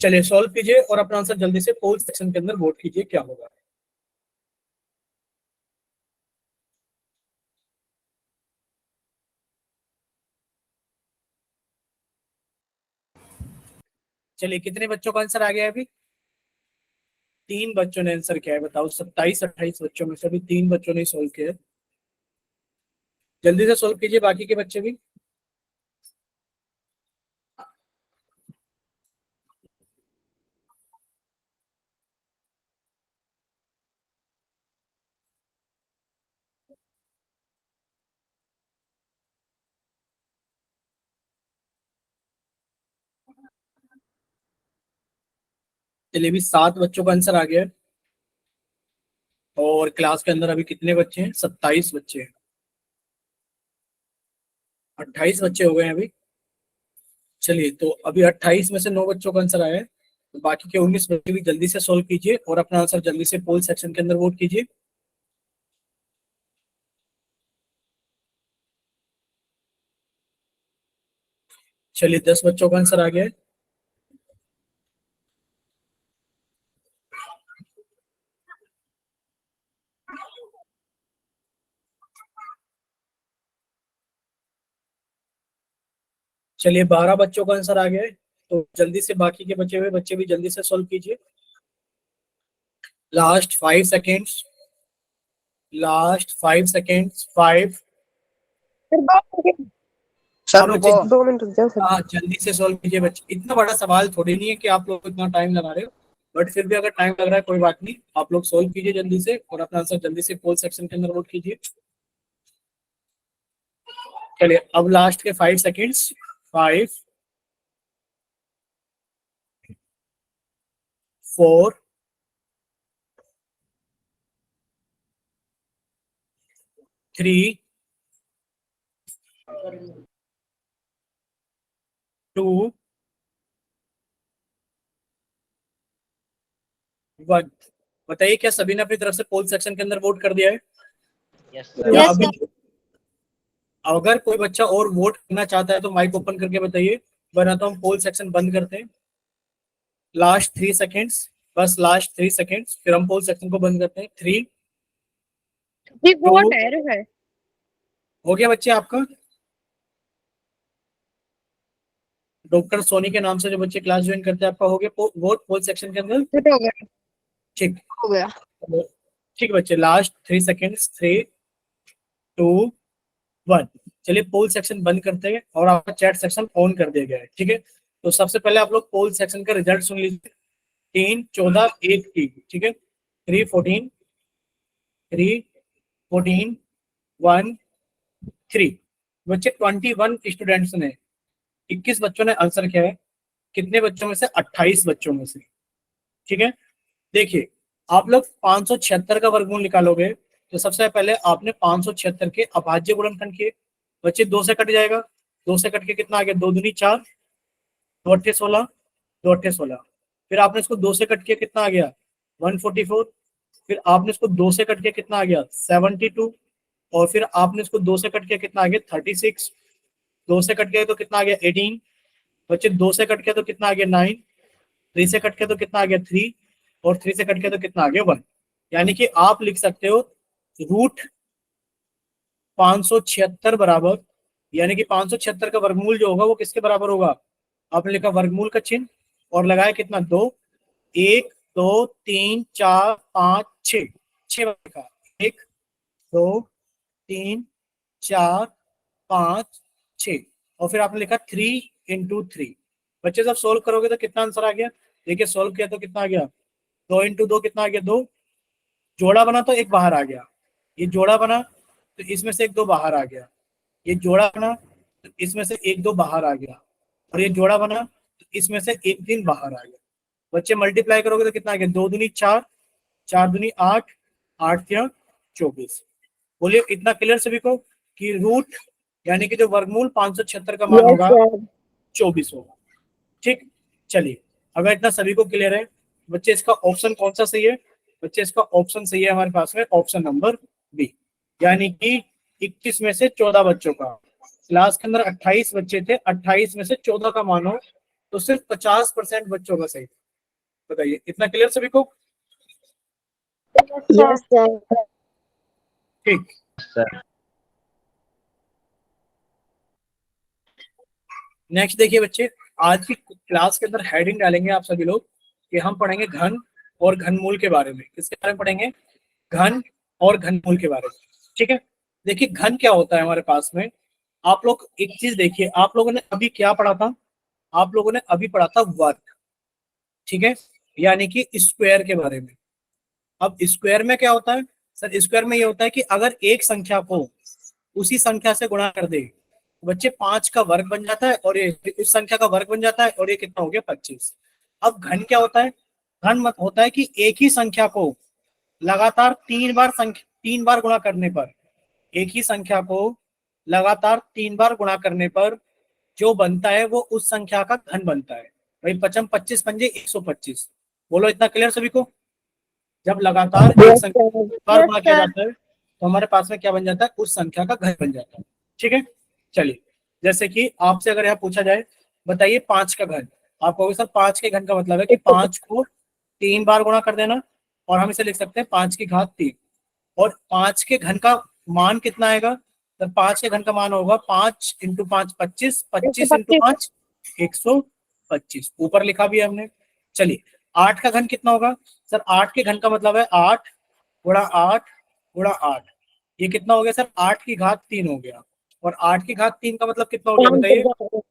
चलिए सॉल्व कीजिए और अपना आंसर जल्दी से पोल सेक्शन के अंदर वोट कीजिए, क्या होगा। चलिए कितने बच्चों का आंसर आ गया है अभी? 3 बच्चों ने आंसर किया है। बताओ 27-28 बच्चों में से अभी 3 बच्चों ने सॉल्व किया है। जल्दी से सॉल्व कीजिए बाकी के बच्चे भी। चलिए अभी 7 बच्चों का आंसर आ गया है और क्लास के अंदर अभी कितने बच्चे हैं? 27 बच्चे हैं। 28 बच्चे हो गए हैं अभी। चलिए, तो अभी 28 में से 9 बच्चों का आंसर आया है, तो बाकी के 19 बच्चे भी जल्दी से सॉल्व कीजिए और अपना आंसर जल्दी से पोल सेक्शन के अंदर वोट कीजिए। चलिए, 10 बच्चों का आंसर आ गया है। चलिए, 12 बच्चों का आंसर आ गया है, तो जल्दी से बाकी के बचे हुए बच्चे भी जल्दी से सॉल्व कीजिए। Last 5 seconds, last 5 seconds, 5। Sir 2 minute. Sir आप रुको। बच्चे 2 मिनट रुक जाओ सर। हाँ, जल्दी से सॉल्व कीजिए बच्चे, इतना बड़ा सवाल थोड़ी नहीं है कि आप लोग इतना टाइम लगा रहे हो, बट फिर भी अगर टाइम लग रहा है कोई बात नहीं, आप लोग सॉल्व कीजिए जल्दी से और अपना आंसर जल्दी से पोल सेक्शन के अंदर वोट कीजिए। चलिए, अब लास्ट के 5 सेकेंड्स, 5, 4, 3, 2, 1। बताइए, क्या सभी ने अपनी तरफ से पोल सेक्शन के अंदर वोट कर दिया है? यस या Yes, अभी sir. अगर कोई बच्चा और वोट करना चाहता है तो माइक ओपन करके बताइए, वरना तो हम पोल सेक्शन बंद करते हैं। लास्ट 3 सेकेंड्स, बस लास्ट 3 सेकेंड्स, फिर हम पोल सेक्शन को बंद करते हैं। 3, ये 2, वोट है। हो गया बच्चे आपका? डॉक्टर सोनी के नाम से जो बच्चे क्लास ज्वाइन करते हैं, आपका हो गया वोट पोल सेक्शन के अंदर? फिट हो गया। ठीक, हो गया। ठीक बच्चे, लास्ट 3 सेकेंड्स, 3, 2, 1। चलिए, पोल सेक्शन बंद करते हैं और आपका चैट सेक्शन ऑन कर दिया गया है। ठीक है, तो सबसे पहले आप लोग पोल सेक्शन का रिजल्ट सुन लीजिए। 3, 14, 1 की, ठीक है। 3, 14, 3, 14, 1, 3। बच्चे 21 स्टूडेंट्स ने, 21 बच्चों ने आंसर किया है। कितने बच्चों में से? 28 बच्चों में से। ठीक है, देखिए, आप लोग 576 का वर्गमूल निकालोगे, तो सबसे पहले आपने 576 के अभाज्य गुणनखंड किए। बच्चे 2 से कट जाएगा, 2 से कट के कितना आ गया? 2 दूनी 4, 2 अट्ठे 16, 2 अट्ठे 16। फिर आपने इसको 2 से कट के कितना आ गया? 144। फिर आपने इसको 2 से कट के कितना आ गया? 72। और फिर आपने इसको 2 से कट के कितना आ गया? 36। 2 से कट गए तो कितना आ गया? 18। बच्चे 2 से कट के तो कितना आ गया? 9। 3 से कट के तो कितना आ गया? 3। और 3 से कट के तो कितना आ गया? 1। यानी कि आप लिख सकते हो रूट 576 बराबर, यानी कि 576 का वर्गमूल जो होगा वो किसके बराबर होगा? आपने लिखा वर्गमूल का चिन्ह और लगाया कितना? 2। 1, 2, 3, 4, 5, 6, 6 लिखा। 1, 2, 3, 4, 5, 6। और फिर आपने लिखा 3 × 3। बच्चे जब सोल्व करोगे तो कितना आंसर आ गया? देखिए, सोल्व किया तो कितना आ गया? 2 × 2 कितना आ गया? 2। जोड़ा बना तो एक बाहर आ गया, ये जोड़ा बना तो इसमें से एक 2 बाहर आ गया, ये जोड़ा बना तो इसमें से एक 2 बाहर आ गया, और ये जोड़ा बना तो इसमें से एक 3 बाहर आ गया। बच्चे मल्टीप्लाई करोगे तो कितना आ गया? 2 दूनी 4, 4 दूनी 8, 8 तिया 24। बोलिए, इतना क्लियर सभी को कि रूट यानी कि जो वर्गमूल 576 का मान Yes, होगा sir. 24 होगा। ठीक, चलिए, अगर इतना सभी को क्लियर है, बच्चे इसका ऑप्शन कौन सा सही है? बच्चे इसका ऑप्शन सही है हमारे पास में, ऑप्शन नंबर बी। यानी कि 21 में से 14 बच्चों का, क्लास के अंदर 28 बच्चे थे, 28 में से 14 का मानो तो सिर्फ 50% बच्चों का सही था। बताइए, इतना क्लियर सभी को? Yes, sir. ठीक, सर। नेक्स्ट देखिए बच्चे, आज की क्लास के अंदर हेडिंग डालेंगे आप सभी लोग कि हम पढ़ेंगे घन और घनमूल के बारे में। किसके बारे में पढ़ेंगे? घन और घनमूल के बारे में। ठीक है, देखिए, घन क्या होता है हमारे पास में। आप लोग एक चीज देखिए, आप लोगों ने अभी क्या पढ़ा था? आप लोगों ने अभी पढ़ा था वर्ग, ठीक है, यानी कि स्क्वायर के बारे में। अब स्क्वायर में क्या होता है? सर, स्क्वायर में ये होता है कि अगर एक संख्या को उसी संख्या से गुणा कर दे, बच्चे 5 का वर्ग बन जाता है, और ये इस संख्या का वर्ग बन जाता है, और ये कितना हो गया? 25। अब घन क्या होता है? घन मत होता है कि एक ही संख्या को लगातार 3 बार गुणा करने पर, एक ही संख्या को लगातार 3 बार गुणा करने पर जो बनता है वो उस संख्या का घन बनता है। भाई 55 25 पंजे 125। बोलो इतना क्लियर सभी को? जब लगातार एक संख्या बार गुणा किया जाता है तो हमारे पास में क्या बन जाता है? उस संख्या का घन बन जाता है। ठीक है, चलिए जैसे कि आपसे अगर यहाँ पूछा जाए बताइए 5 का घन, आप कहोगे सर 5 के घन का मतलब है कि 5 को 3 बार गुणा कर देना, और हम इसे लिख सकते हैं 5 की घात 3। और 5 के घन का मान कितना आएगा? तो 5 के घन का मान होगा 5 इंटू 5 25, 25 इंटू 5 125। ऊपर लिखा भी है हमने। चलिए 8 का घन कितना होगा? सर 8 के घन का मतलब है 8 गुणा 8 गुणा 8। ये कितना हो गया सर? 8 की घात 3 हो गया। और 8 की घात 3 का मतलब कितना हो गया बताइए?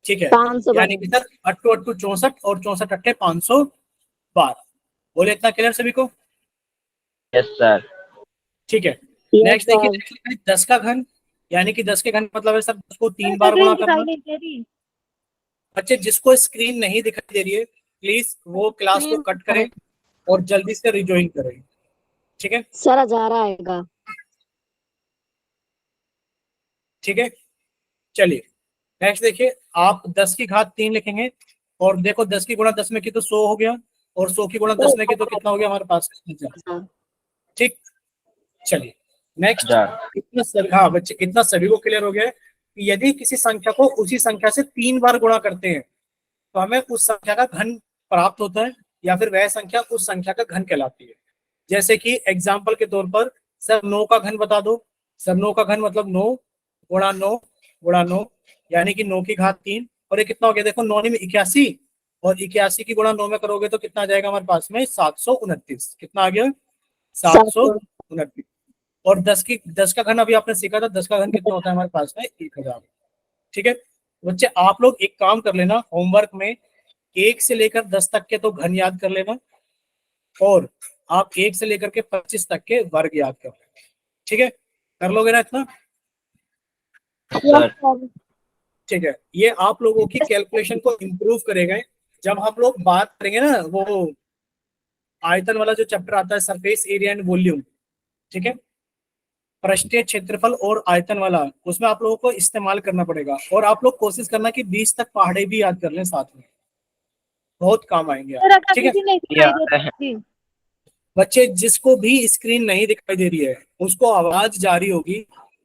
ठीक है, 500 यानी कि सर 8 8 64 और 64 अट्ठे 512। बोले इतना क्लियर सभी को? Yes, sir. ठीक है, Yes, नेक्स्ट देखिए sir. next लिखा है 10 का घन, यानी कि 10 के घन मतलब है सर 10 को 3 बार गुणा करना। बच्चे जिसको स्क्रीन नहीं दिखाई दे रही है प्लीज वो क्लास को कट करें और जल्दी से रिजॉइन करें। ठीक है, सर 1000 आएगा। ठीक है, चलिए नेक्स्ट देखिए, आप 10 की घात 3 लिखेंगे, और देखो 10 की गुणा 10 में की तो 100 हो गया, और 100 की गुणा 10 में की तो कितना हो गया हमारे पास? 1000। ठीक, चलिए नेक्स्ट। 1000. इतना सभी, हाँ बच्चे इतना सभी को क्लियर हो गया है कि यदि किसी संख्या को उसी संख्या से 3 बार गुणा करते हैं तो हमें उस संख्या का घन प्राप्त होता है, या फिर वह संख्या उस संख्या का घन कहलाती है। जैसे कि एग्जाम्पल के तौर पर सर 9 का घन बता दो। सर 9 का घन मतलब 9 गुणा 9 गुणा 9, यानी कि 9 की घात 3। और ये कितना हो गया? देखो 9 में 81, और 81 की गुणा 9 में करोगे तो कितना आ जाएगा हमारे पास में? 729। कितना आ गया? 729। और 10 का घन अभी आपने सीखा था, 10 का घन कितना होता है हमारे पास में? 1000। ठीक है बच्चे, आप लोग एक काम कर लेना होमवर्क में, 1 से लेकर 10 तक के तो घन याद कर लेना, और आप 1 से लेकर के 25 तक के वर्ग याद कर लेना। ठीक है, कर लोगे ना इतना? Sir. ठीक है, ये आप लोगों की कैलकुलेशन को इम्प्रूव करेगा। जब हम लोग बात करेंगे ना वो आयतन वाला जो चैप्टर आता है, सरफेस एरिया एंड वॉल्यूम, ठीक है, पृष्ठीय क्षेत्रफल और आयतन वाला, उसमें आप लोगों को इस्तेमाल करना पड़ेगा। और आप लोग कोशिश करना कि 20 तक पहाड़े भी याद कर लें साथ में, बहुत काम आएंगे आप। ठीक है Yeah. बच्चे, जिसको भी स्क्रीन नहीं दिखाई दे रही है उसको आवाज जारी होगी,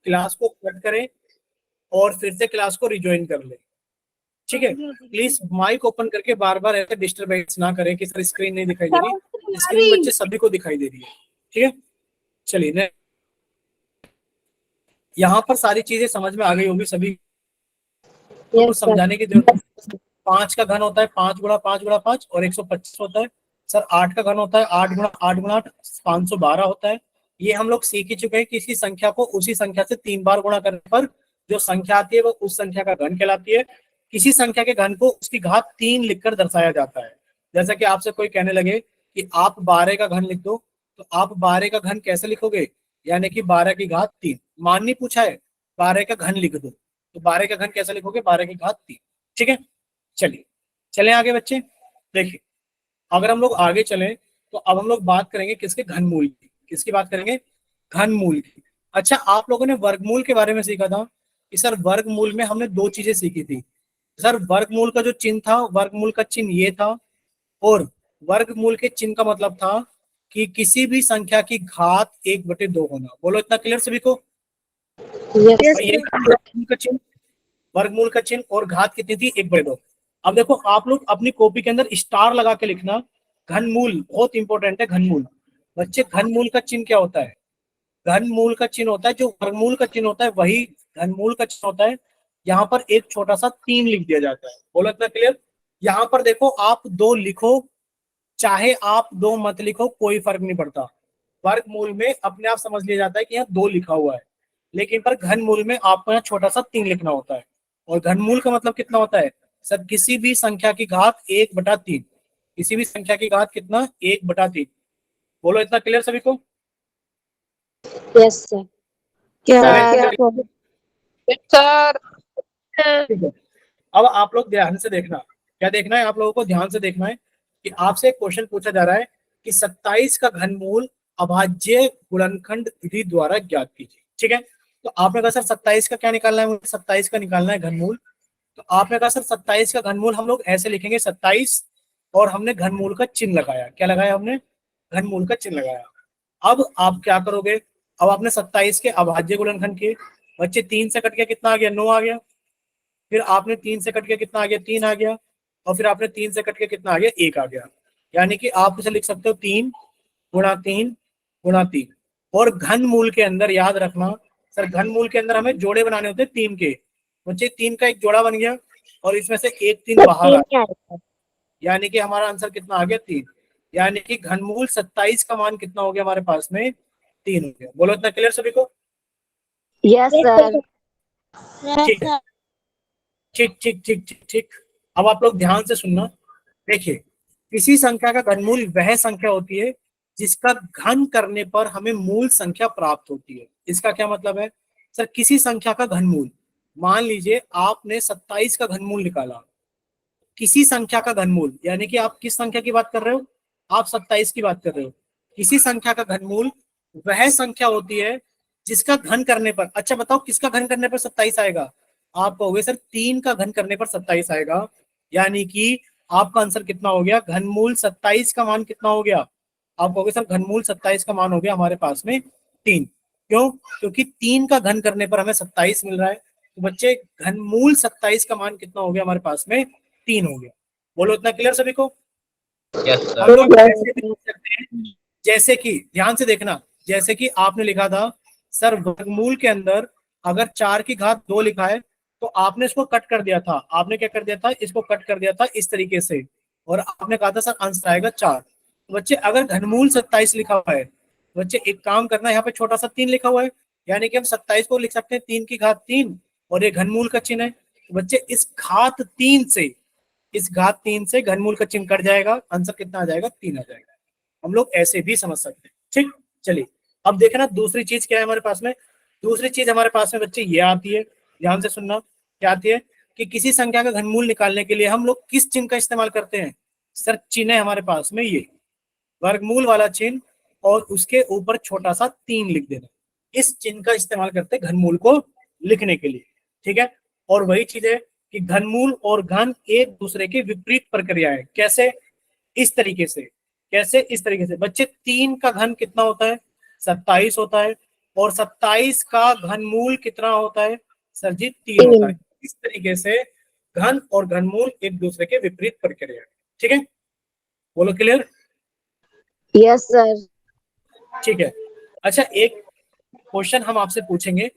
क्लास को कट करें और फिर से क्लास को रिज्वाइन कर ले। ठीक है, प्लीज माइक ओपन करके बार बार ऐसे डिस्टरबेंस ना करें कि सर स्क्रीन नहीं दिखाई दे रही। स्क्रीन बच्चे सभी को दिखाई दे रही है। ठीक है, चलिए यहाँ पर सारी चीजें समझ में आ गई होगी सभी को, Yes, sir. समझाने की जरूरत नहीं। 5 का घन होता है 5 गुणा 5 गुणा 5 और 125 होता है। सर 8 का घन होता है 8 गुणा 8 गुणा 8 512 होता है। ये हम लोग सीख ही चुके हैं, किसी संख्या को उसी संख्या से 3 बार गुणा करने पर जो संख्या आती है वो उस संख्या का घन कहलाती है। किसी संख्या के घन को उसकी घात 3 लिखकर दर्शाया जाता है। जैसा कि आपसे कोई कहने लगे कि आप 12 का घन लिख दो, तो आप 12 का घन कैसे लिखोगे? यानी कि 12 की घात 3। मान नहीं पूछा है, 12 का घन लिख दो, तो 12 का घन कैसे लिखोगे? 12 की घात 3। ठीक है, चलिए चलें आगे बच्चे। देखिए अगर हम लोग आगे चलें तो अब हम लोग बात करेंगे किसके? घनमूल की। किसकी बात करेंगे? घनमूल की। अच्छा, आप लोगों ने वर्गमूल के बारे में सीखा था कि सर वर्गमूल में हमने 2 चीजें सीखी थी। सर वर्गमूल का जो चिन्ह था, वर्गमूल का चिन्ह ये था, और वर्गमूल के चिन्ह का मतलब था कि किसी भी संख्या की घात 1/2 होना। बोलो इतना क्लियर सभी को? Yes, और ये वर्गमूल का चिन्ह, वर्गमूल का चिन्ह और घात कितनी थी? 1/2। अब देखो आप लोग अपनी कॉपी के अंदर स्टार लगा के लिखना, घनमूल बहुत इंपॉर्टेंट है। घनमूल बच्चे, घनमूल का चिन्ह क्या होता है? घनमूल का चिन्ह होता है, जो वर्गमूल का चिन्ह होता है वही घनमूल का चिन्ह होता है। यहाँ पर एक छोटा सा 3 लिख दिया जाता है। बोलो इतना क्लियर? यहाँ पर देखो आप 2 लिखो चाहे आप 2 मत लिखो, कोई फर्क नहीं पड़ता। वर्गमूल में अपने आप समझ लिया जाता है कि यहाँ 2 लिखा हुआ है, लेकिन पर घनमूल में आपको यहाँ छोटा सा 3 लिखना होता है। और घनमूल का मतलब कितना होता है? सर किसी भी संख्या की घात 1/3। किसी भी संख्या की घात कितना? 1/3। बोलो इतना क्लियर सभी को? yes, sir. क्या Correct. सर ठीक है, अब आप लोग ध्यान से देखना। क्या देखना है आप लोगों को? ध्यान से देखना है कि आपसे एक क्वेश्चन पूछा जा रहा है कि 27 का घनमूल अभाज्य गुणनखंड विधि द्वारा ज्ञात कीजिए। ठीक है, तो आपने कहा सर 27 का क्या निकालना है, मुझे 27 का निकालना है घनमूल। तो आपने कहा सर 27 का घनमूल हम लोग ऐसे लिखेंगे 27, और हमने घनमूल का चिन्ह लगाया। क्या लगाया हमने? घनमूल का चिन्ह लगाया। अब आप क्या करोगे, अब आपने 27 के अभाज्य गुणनखंड किए। बच्चे 3 से कट के कितना आ गया? 9 आ गया। फिर आपने 3 से कट के कितना आ गया? 3 आ गया। और फिर आपने 3 से कट के कितना आ गया? 1 आ गया। यानी कि आप इसे लिख सकते हो 3 गुणा 3 गुणा 3। और घनमूल के अंदर याद रखना सर, घनमूल के अंदर हमें जोड़े बनाने होते हैं 3 के। बच्चे 3 का एक जोड़ा बन गया और इसमें से एक 3 बाहर आ गया, यानी कि हमारा आंसर कितना आ गया? 3। यानी कि घनमूल 27 का मान कितना हो गया हमारे पास में? 3 हो गया। बोलो, इतना क्लियर सभी को? Yes sir. ठीक है, ठीक ठीक ठीक ठीक ठीक। अब आप लोग ध्यान से सुनना। देखिए, किसी संख्या का घनमूल वह संख्या होती है जिसका घन करने पर हमें मूल संख्या प्राप्त होती है। इसका क्या मतलब है सर? किसी संख्या का घनमूल, मान लीजिए आपने 27 का घनमूल निकाला, किसी संख्या का घनमूल, यानी कि आप किस संख्या की बात कर रहे हो? आप 27 की बात कर रहे हो। किसी संख्या का घनमूल वह संख्या होती है जिसका घन करने पर, अच्छा बताओ किसका घन करने पर 27 आएगा? आप कहोगे सर 3 का घन करने पर 27 आएगा। यानी कि आपका आंसर कितना हो गया? घनमूल 27 का मान कितना हो गया? आप कहोगे सर घनमूल 27 का मान हो गया हमारे पास में 3। क्यों? क्योंकि 3 का घन करने पर हमें 27 मिल रहा है। तो बच्चे घनमूल 27 का मान कितना हो गया हमारे पास में? 3 हो गया। बोलो, इतना क्लियर सभी को? यस हम सर। लोग ऐसे भी लिख सकते हैं, जैसे कि ध्यान से देखना, जैसे कि आपने लिखा था सर वर्गमूल के अंदर अगर 4 की घात 2 लिखा है तो आपने इसको कट कर दिया था। आपने क्या कर दिया था? इसको कट कर दिया था इस तरीके से, और आपने कहा था सर आंसर आएगा 4। तो बच्चे अगर घनमूल 27 लिखा हुआ है, बच्चे एक काम करना, यहाँ पे छोटा सा 3 लिखा हुआ है, यानी कि हम 27 को लिख सकते हैं 3 की घात 3, और ये घनमूल का चिन्ह है। तो बच्चे इस घात 3 से, इस घात 3 से घनमूल का चिन्ह कट जाएगा, आंसर कितना आ जाएगा? 3 आ जाएगा। हम लोग ऐसे भी समझ सकते हैं। ठीक, चलिए अब देखना दूसरी चीज क्या है हमारे पास में। दूसरी चीज हमारे पास में बच्चे ये आती है, ध्यान से सुनना, क्या आती है कि किसी संख्या का घनमूल निकालने के लिए हम लोग किस चिन्ह का इस्तेमाल करते हैं? सर चिन्ह है हमारे पास में ये वर्गमूल वाला चिन्ह, और उसके ऊपर छोटा सा 3 लिख देना। इस चिन्ह का इस्तेमाल करते हैं घनमूल को लिखने के लिए। ठीक है, और वही चीज है कि घनमूल और घन एक दूसरे के विपरीत प्रक्रिया है। कैसे? इस तरीके से। कैसे? इस तरीके से। बच्चे 3 का घन कितना होता है? 27 होता है। और 27 का घनमूल कितना होता है? सर जी 3 होता है। इस तरीके से घन और घनमूल एक दूसरे के विपरीत प्रक्रिया है। ठीक है, बोलो क्लियर? Yes sir. ठीक है। अच्छा, एक क्वेश्चन हम आपसे पूछेंगे।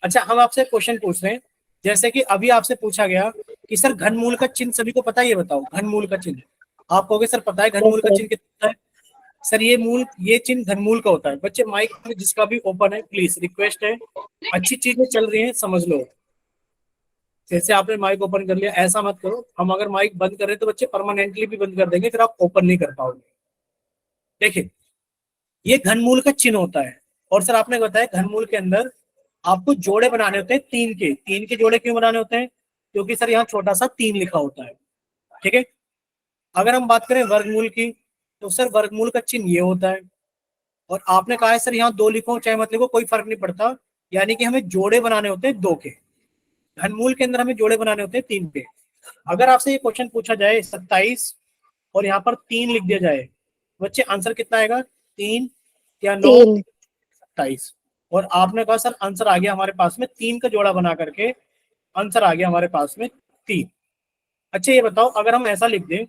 अच्छा, हम आपसे क्वेश्चन पूछ रहे हैं, जैसे कि अभी आपसे पूछा गया कि सर घनमूल का चिन्ह सभी को पता है? ये बताओ घनमूल का चिन्ह। आप कहोगे सर पता है घनमूल का चिन्ह कितना है? सर ये चिन्ह घनमूल का होता है। बच्चे माइक जिसका भी ओपन है, प्लीज रिक्वेस्ट है, अच्छी चीजें चल रही हैं समझ लो। जैसे आपने माइक ओपन कर लिया ऐसा मत करो। हम अगर माइक बंद कर रहे हैं तो बच्चे परमानेंटली भी बंद कर देंगे, फिर आप ओपन नहीं कर पाओगे। देखिए, ये घनमूल का चिन्ह होता है। और सर आपने बताया घनमूल के अंदर आपको जोड़े बनाने होते हैं 3 के जोड़े क्यों बनाने होते हैं? क्योंकि सर यहाँ छोटा सा 3 लिखा होता है। ठीक है, अगर हम बात करें वर्गमूल की, तो सर वर्गमूल का चिन्ह ये होता है। और आपने कहा है सर यहाँ 2 लिखो चाहे मत लिखो कोई फर्क नहीं पड़ता, यानी कि हमें जोड़े बनाने होते हैं 2 के। घनमूल के अंदर हमें जोड़े बनाने होते हैं 3 के। अगर आपसे ये क्वेश्चन पूछा जाए 27 और यहाँ पर 3 लिख दिया जाए, बच्चे आंसर कितना आएगा? 3 या 9? 27। और आपने कहा सर आंसर आ गया हमारे पास में 3 का जोड़ा बना करके, आंसर आ गया हमारे पास में 3। अच्छा, ये बताओ अगर हम ऐसा लिख दें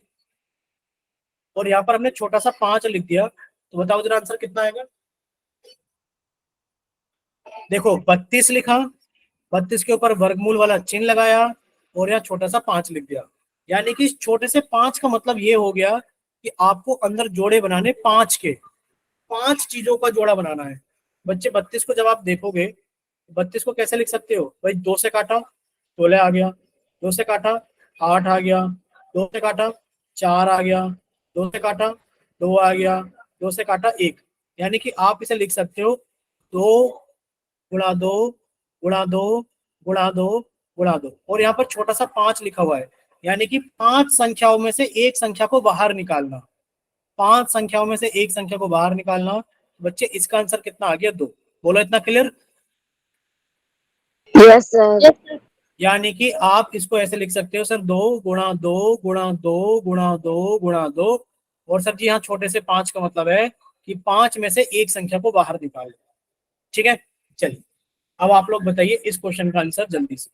और यहाँ पर हमने छोटा सा 5 लिख दिया, तो बताओ जरा आंसर कितना आएगा? देखो 32 लिखा, 32 के ऊपर वर्गमूल वाला चिन्ह लगाया, और यहाँ छोटा सा 5 लिख दिया। यानी कि इस छोटे से 5 का मतलब ये हो गया कि आपको अंदर जोड़े बनाने 5 के, 5 चीजों का जोड़ा बनाना है। बच्चे 32 को जब आप देखोगे, 32 को कैसे लिख सकते हो भाई? 2 से काटा 16 आ गया, 2 से काटा 8 आ गया, 2 से काटा 4 आ गया, 2 से काटा 2 आ गया, 2 से काटा 1। यानी कि आप इसे लिख सकते हो 2 गुणा 2 गुणा 2 गुणा 2 गुणा 2, और यहाँ पर छोटा सा 5 लिखा हुआ है। यानी कि 5 संख्याओं में से एक संख्या को बाहर निकालना, 5 संख्याओं में से एक संख्या को बाहर निकालना। बच्चे इसका आंसर कितना आ गया? 2। बोलो, इतना क्लियर? Yes, sir. यानी कि आप इसको ऐसे लिख सकते हो सर, 2 गुणा 2 गुणा 2 गुणा 2 गुणा 2, और सर जी यहाँ छोटे से 5 का मतलब है कि 5 में से एक संख्या को बाहर निकाल दो। ठीक है, चलिए अब आप लोग बताइए इस क्वेश्चन का आंसर जल्दी से।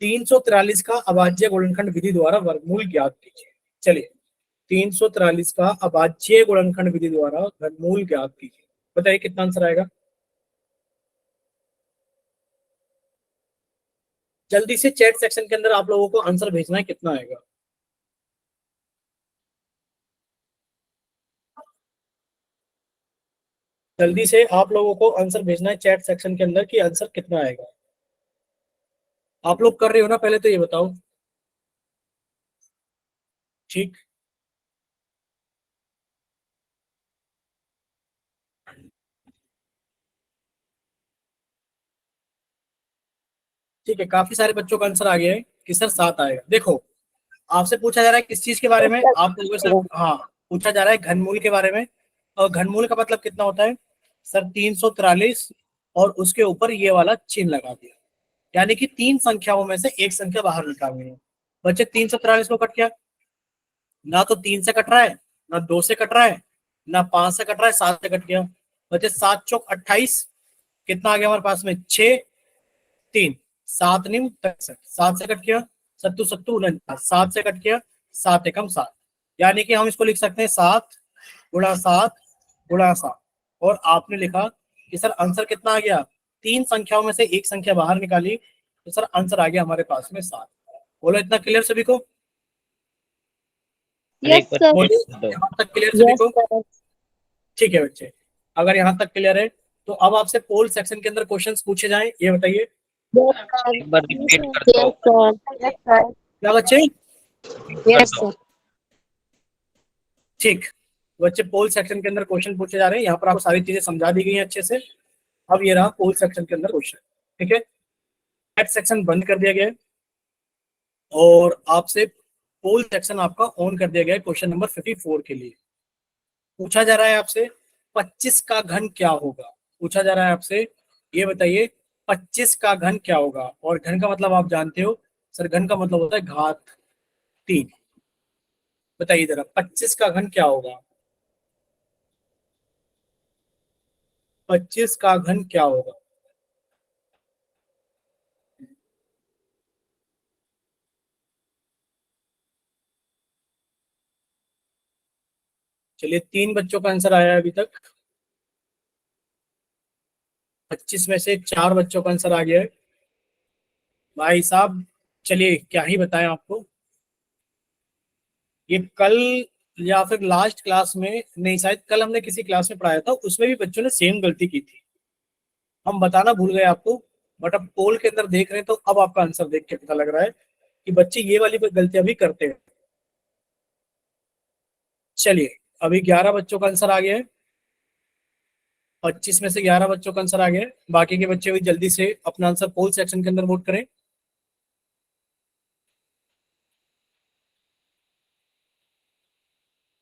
343 का अभाज्य गुणनखंड विधि द्वारा वर्गमूल ज्ञात कीजिए। चलिए 343 का अभाज्य गुणनखंड विधि द्वारा वर्गमूल ज्ञात कीजिए, बताइए कितना आंसर आएगा। जल्दी से चैट सेक्शन के अंदर आप लोगों को आंसर भेजना है, कितना आएगा। जल्दी से आप लोगों को आंसर भेजना है चैट सेक्शन के अंदर कि आंसर कितना आएगा। आप लोग कर रहे हो ना, पहले तो ये बताओ। ठीक, ठीक है, काफी सारे बच्चों का आंसर आ गया है कि सर 7 आएगा। देखो आपसे पूछा जा रहा है किस चीज के बारे में, आप लोगों से हाँ पूछा जा रहा है घनमूल के बारे में। और घनमूल का मतलब कितना होता है सर, 343 और उसके ऊपर ये वाला चिन्ह लगा दिया, यानी कि 3 संख्याओं में से एक संख्या बाहर निकालनी है। बच्चे 343 को कट किया, ना तो 3 से कट रहा है, ना 2 से कट रहा है, ना 5 से कट रहा है, 7 से कट गया। बच्चे 7 चौक 28, कितना आ गया हमारे पास में 6, 3, 7 निम 63, 7 से कट किया, सत्तू सत्तू 49, 7 से कट किया, 7 एकम 7, यानी कि हम इसको लिख सकते हैं 7 गुणा 7 गुणा 7। और आपने लिखा कि सर आंसर कितना आ गया, 3 संख्याओं में से एक संख्या बाहर निकाली, तो सर आंसर आ गया हमारे पास में 7। बोलो इतना क्लियर सभी को, एक Yes, बार sir. चेक बोलिए कर दो। यहाँ तक क्लियर सभी Yes, को। sir. ठीक है बच्चे, अगर यहाँ तक क्लियर है तो अब आपसे पोल सेक्शन के अंदर क्वेश्चंस पूछे जाएं, ये बताइए। Yes, sir. एक बार रिपीट कर दो। Yes, sir. Yes, sir. क्या बच्चे, कर Yes, दो। sir. ठीक, बच्चे पोल सेक्शन के अंदर क्वेश्चन पूछे जा रहे हैं, यहाँ पर आपको सारी चीजें समझा दी गई हैं अच्छे से। अब ये रहा पोल सेक्शन के अंदर क्वेश्चन, ठीक है। चैट सेक्शन बंद कर दिया गया है और आपसे पोल सेक्शन आपका ऑन कर दिया गया है क्वेश्चन नंबर 54 के लिए। पूछा जा रहा है आपसे 25 का घन क्या होगा। पूछा जा रहा है आपसे, ये बताइए 25 का घन क्या होगा। और घन का मतलब आप जानते हो सर, घन का मतलब होता है घात 3। बताइए जरा 25 का घन क्या होगा, 25 का घन क्या होगा। चलिए 3 बच्चों का आंसर आया है अभी तक, 25 में से 4 बच्चों का आंसर आ गया है भाई साहब। चलिए क्या ही बताएं आपको, ये कल या फिर लास्ट क्लास में, नहीं शायद कल हमने किसी क्लास में पढ़ाया था, उसमें भी बच्चों ने सेम गलती की थी, हम बताना भूल गए आपको। बट अब पोल के अंदर देख रहे हैं तो अब आपका आंसर देख के पता लग रहा है कि बच्चे ये वाली गलतियां भी करते हैं। चलिए अभी 11 बच्चों का आंसर आ गया है, 25 में से 11 बच्चों का आंसर आ गया है। बाकी के बच्चे भी जल्दी से अपना आंसर पोल सेक्शन के अंदर वोट करें।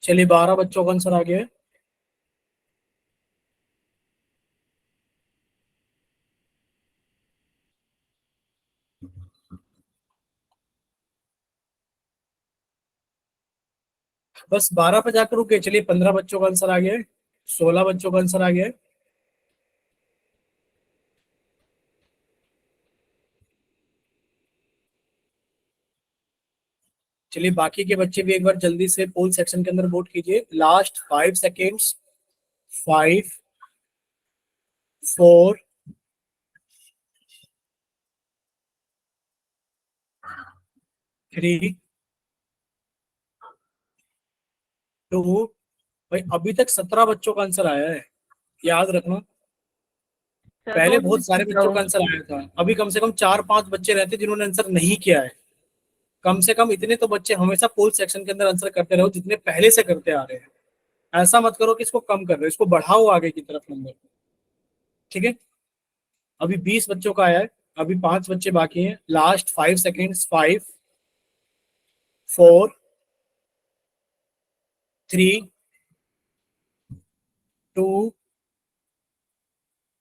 चलिए 12 बच्चों का आंसर आ गया है। बस 12 पे जाकर रुके। चलिए 15 बच्चों का आंसर आ गया है, 16 बच्चों का आंसर आ गया है। चलिए बाकी के बच्चे भी एक बार जल्दी से पोल सेक्शन के अंदर वोट कीजिए। Last 5 seconds, 5, 4, 3, 2। भाई अभी तक 17 बच्चों का आंसर आया है, याद रखना। पहले बहुत सारे बच्चों का आंसर आया था, अभी कम से कम 4-5 बच्चे रहते जिन्होंने आंसर नहीं किया है। कम से कम इतने तो बच्चे हमेशा पोल सेक्शन के अंदर आंसर करते रहो जितने पहले से करते आ रहे हैं। ऐसा मत करो कि इसको कम कर रहे हो, इसको बढ़ाओ आगे की तरफ नंबर, ठीक है। अभी 20 बच्चों का आया है, अभी 5 बच्चे बाकी हैं। Last 5 seconds, 5, 4, 3, 2,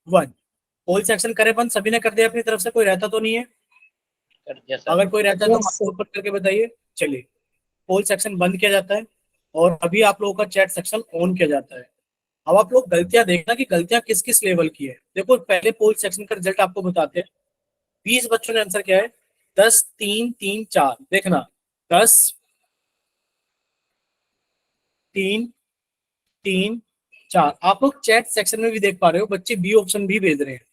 1। पोल सेक्शन करे बंद, सभी ने कर दिया अपनी तरफ से, कोई रहता तो नहीं है? कर दिया सर। अगर कोई रहता है तो Yes, हाथ sir. ऊपर करके बताइए। चलिए, पोल सेक्शन बंद किया जाता है और अभी आप लोगों का चैट सेक्शन ऑन किया जाता है। अब आप लोग गलतियां देखना कि गलतियां किस किस लेवल की है। देखो, पहले पोल सेक्शन का रिजल्ट आपको बताते हैं। 20 बच्चों ने आंसर किया है, 10 3 3 4। देखना, 10 3 3 4। आप लोग चैट सेक्शन में भी देख पा रहे हो, बच्चे बी ऑप्शन भी भेज रहे हैं।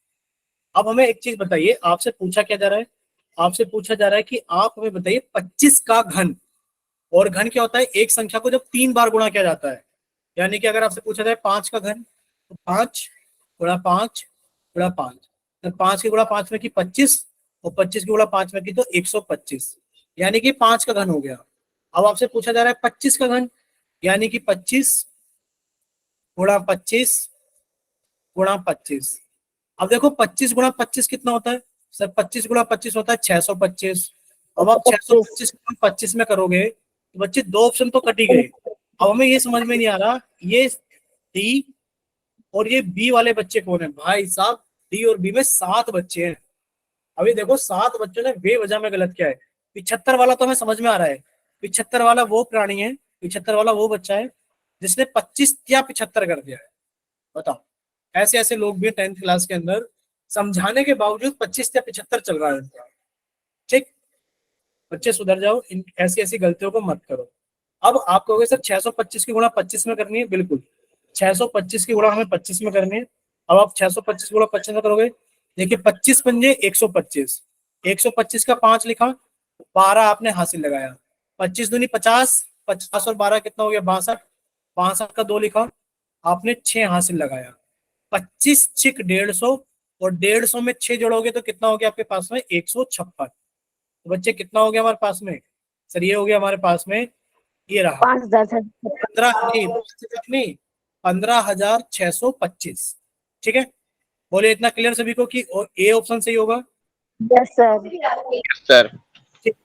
अब हमें एक चीज बताइए, आपसे पूछा क्या जा रहा है? आपसे पूछा जा रहा है कि आप हमें बताइए 25 का घन। और घन क्या होता है? एक संख्या को जब 3 बार गुणा किया जाता है। यानी कि अगर आपसे पूछा जाए 5 का घन, तो 5 गुणा 5 गुणा 5, तो 5 की गुणा 5 में की 25, और 25 की गुणा 5 में की तो 125, यानी कि 5 का घन हो गया। अब आपसे पूछा जा रहा है 25 का घन, यानी कि 25 गुणा 25 गुणा 25। अब देखो 25 गुणा 25 कितना होता है? सर 25 गुणा 25 होता है 625। अब आप 625. 625 को 25 में करोगे तो बच्चे दो ऑप्शन तो कट ही गए। अब हमें ये समझ में नहीं आ रहा, ये डी और ये बी वाले बच्चे कौन है? भाई साहब, डी और बी में 7 बच्चे हैं। अभी देखो 7 बच्चों ने बेवजह में गलत किया है। 75 वाला तो हमें समझ में आ रहा है, 75 वाला वो प्राणी है, 75 वाला वो बच्चा है जिसने 25 या 75 कर दिया है। बताओ, ऐसे ऐसे लोग भी 10th क्लास के अंदर समझाने के बावजूद 25 या 75 चल रहा है उनका। ठीक, बच्चे सुधर जाओ, इन ऐसी ऐसी गलतियों को मत करो। अब आप कहोगे सर 625 की गुणा 25 में करनी है, बिल्कुल 625 की गुणा हमें 25 में करनी है। अब आप 625 गुणा 25 में करोगे, देखिए 25 पंजे 125, 125 का 5 लिखा, 12 आपने हासिल लगाया, 25 दूनी 50, 50 और 12 कितना हो गया? 62, 62 का 2 लिखा, आपने 6 हासिल लगाया। 25 छिक 150, और 150 में 6 जोड़ोगे तो कितना हो गया आपके पास में? 156। तो बच्चे कितना हो गया हमारे पास में? सर ये हो गया हमारे पास में, ये रहा 5,000 sir. 15 15,625। ठीक है, बोले इतना क्लियर सभी को कि ए ऑप्शन सही होगा? Yes, sir. सर। ठीक,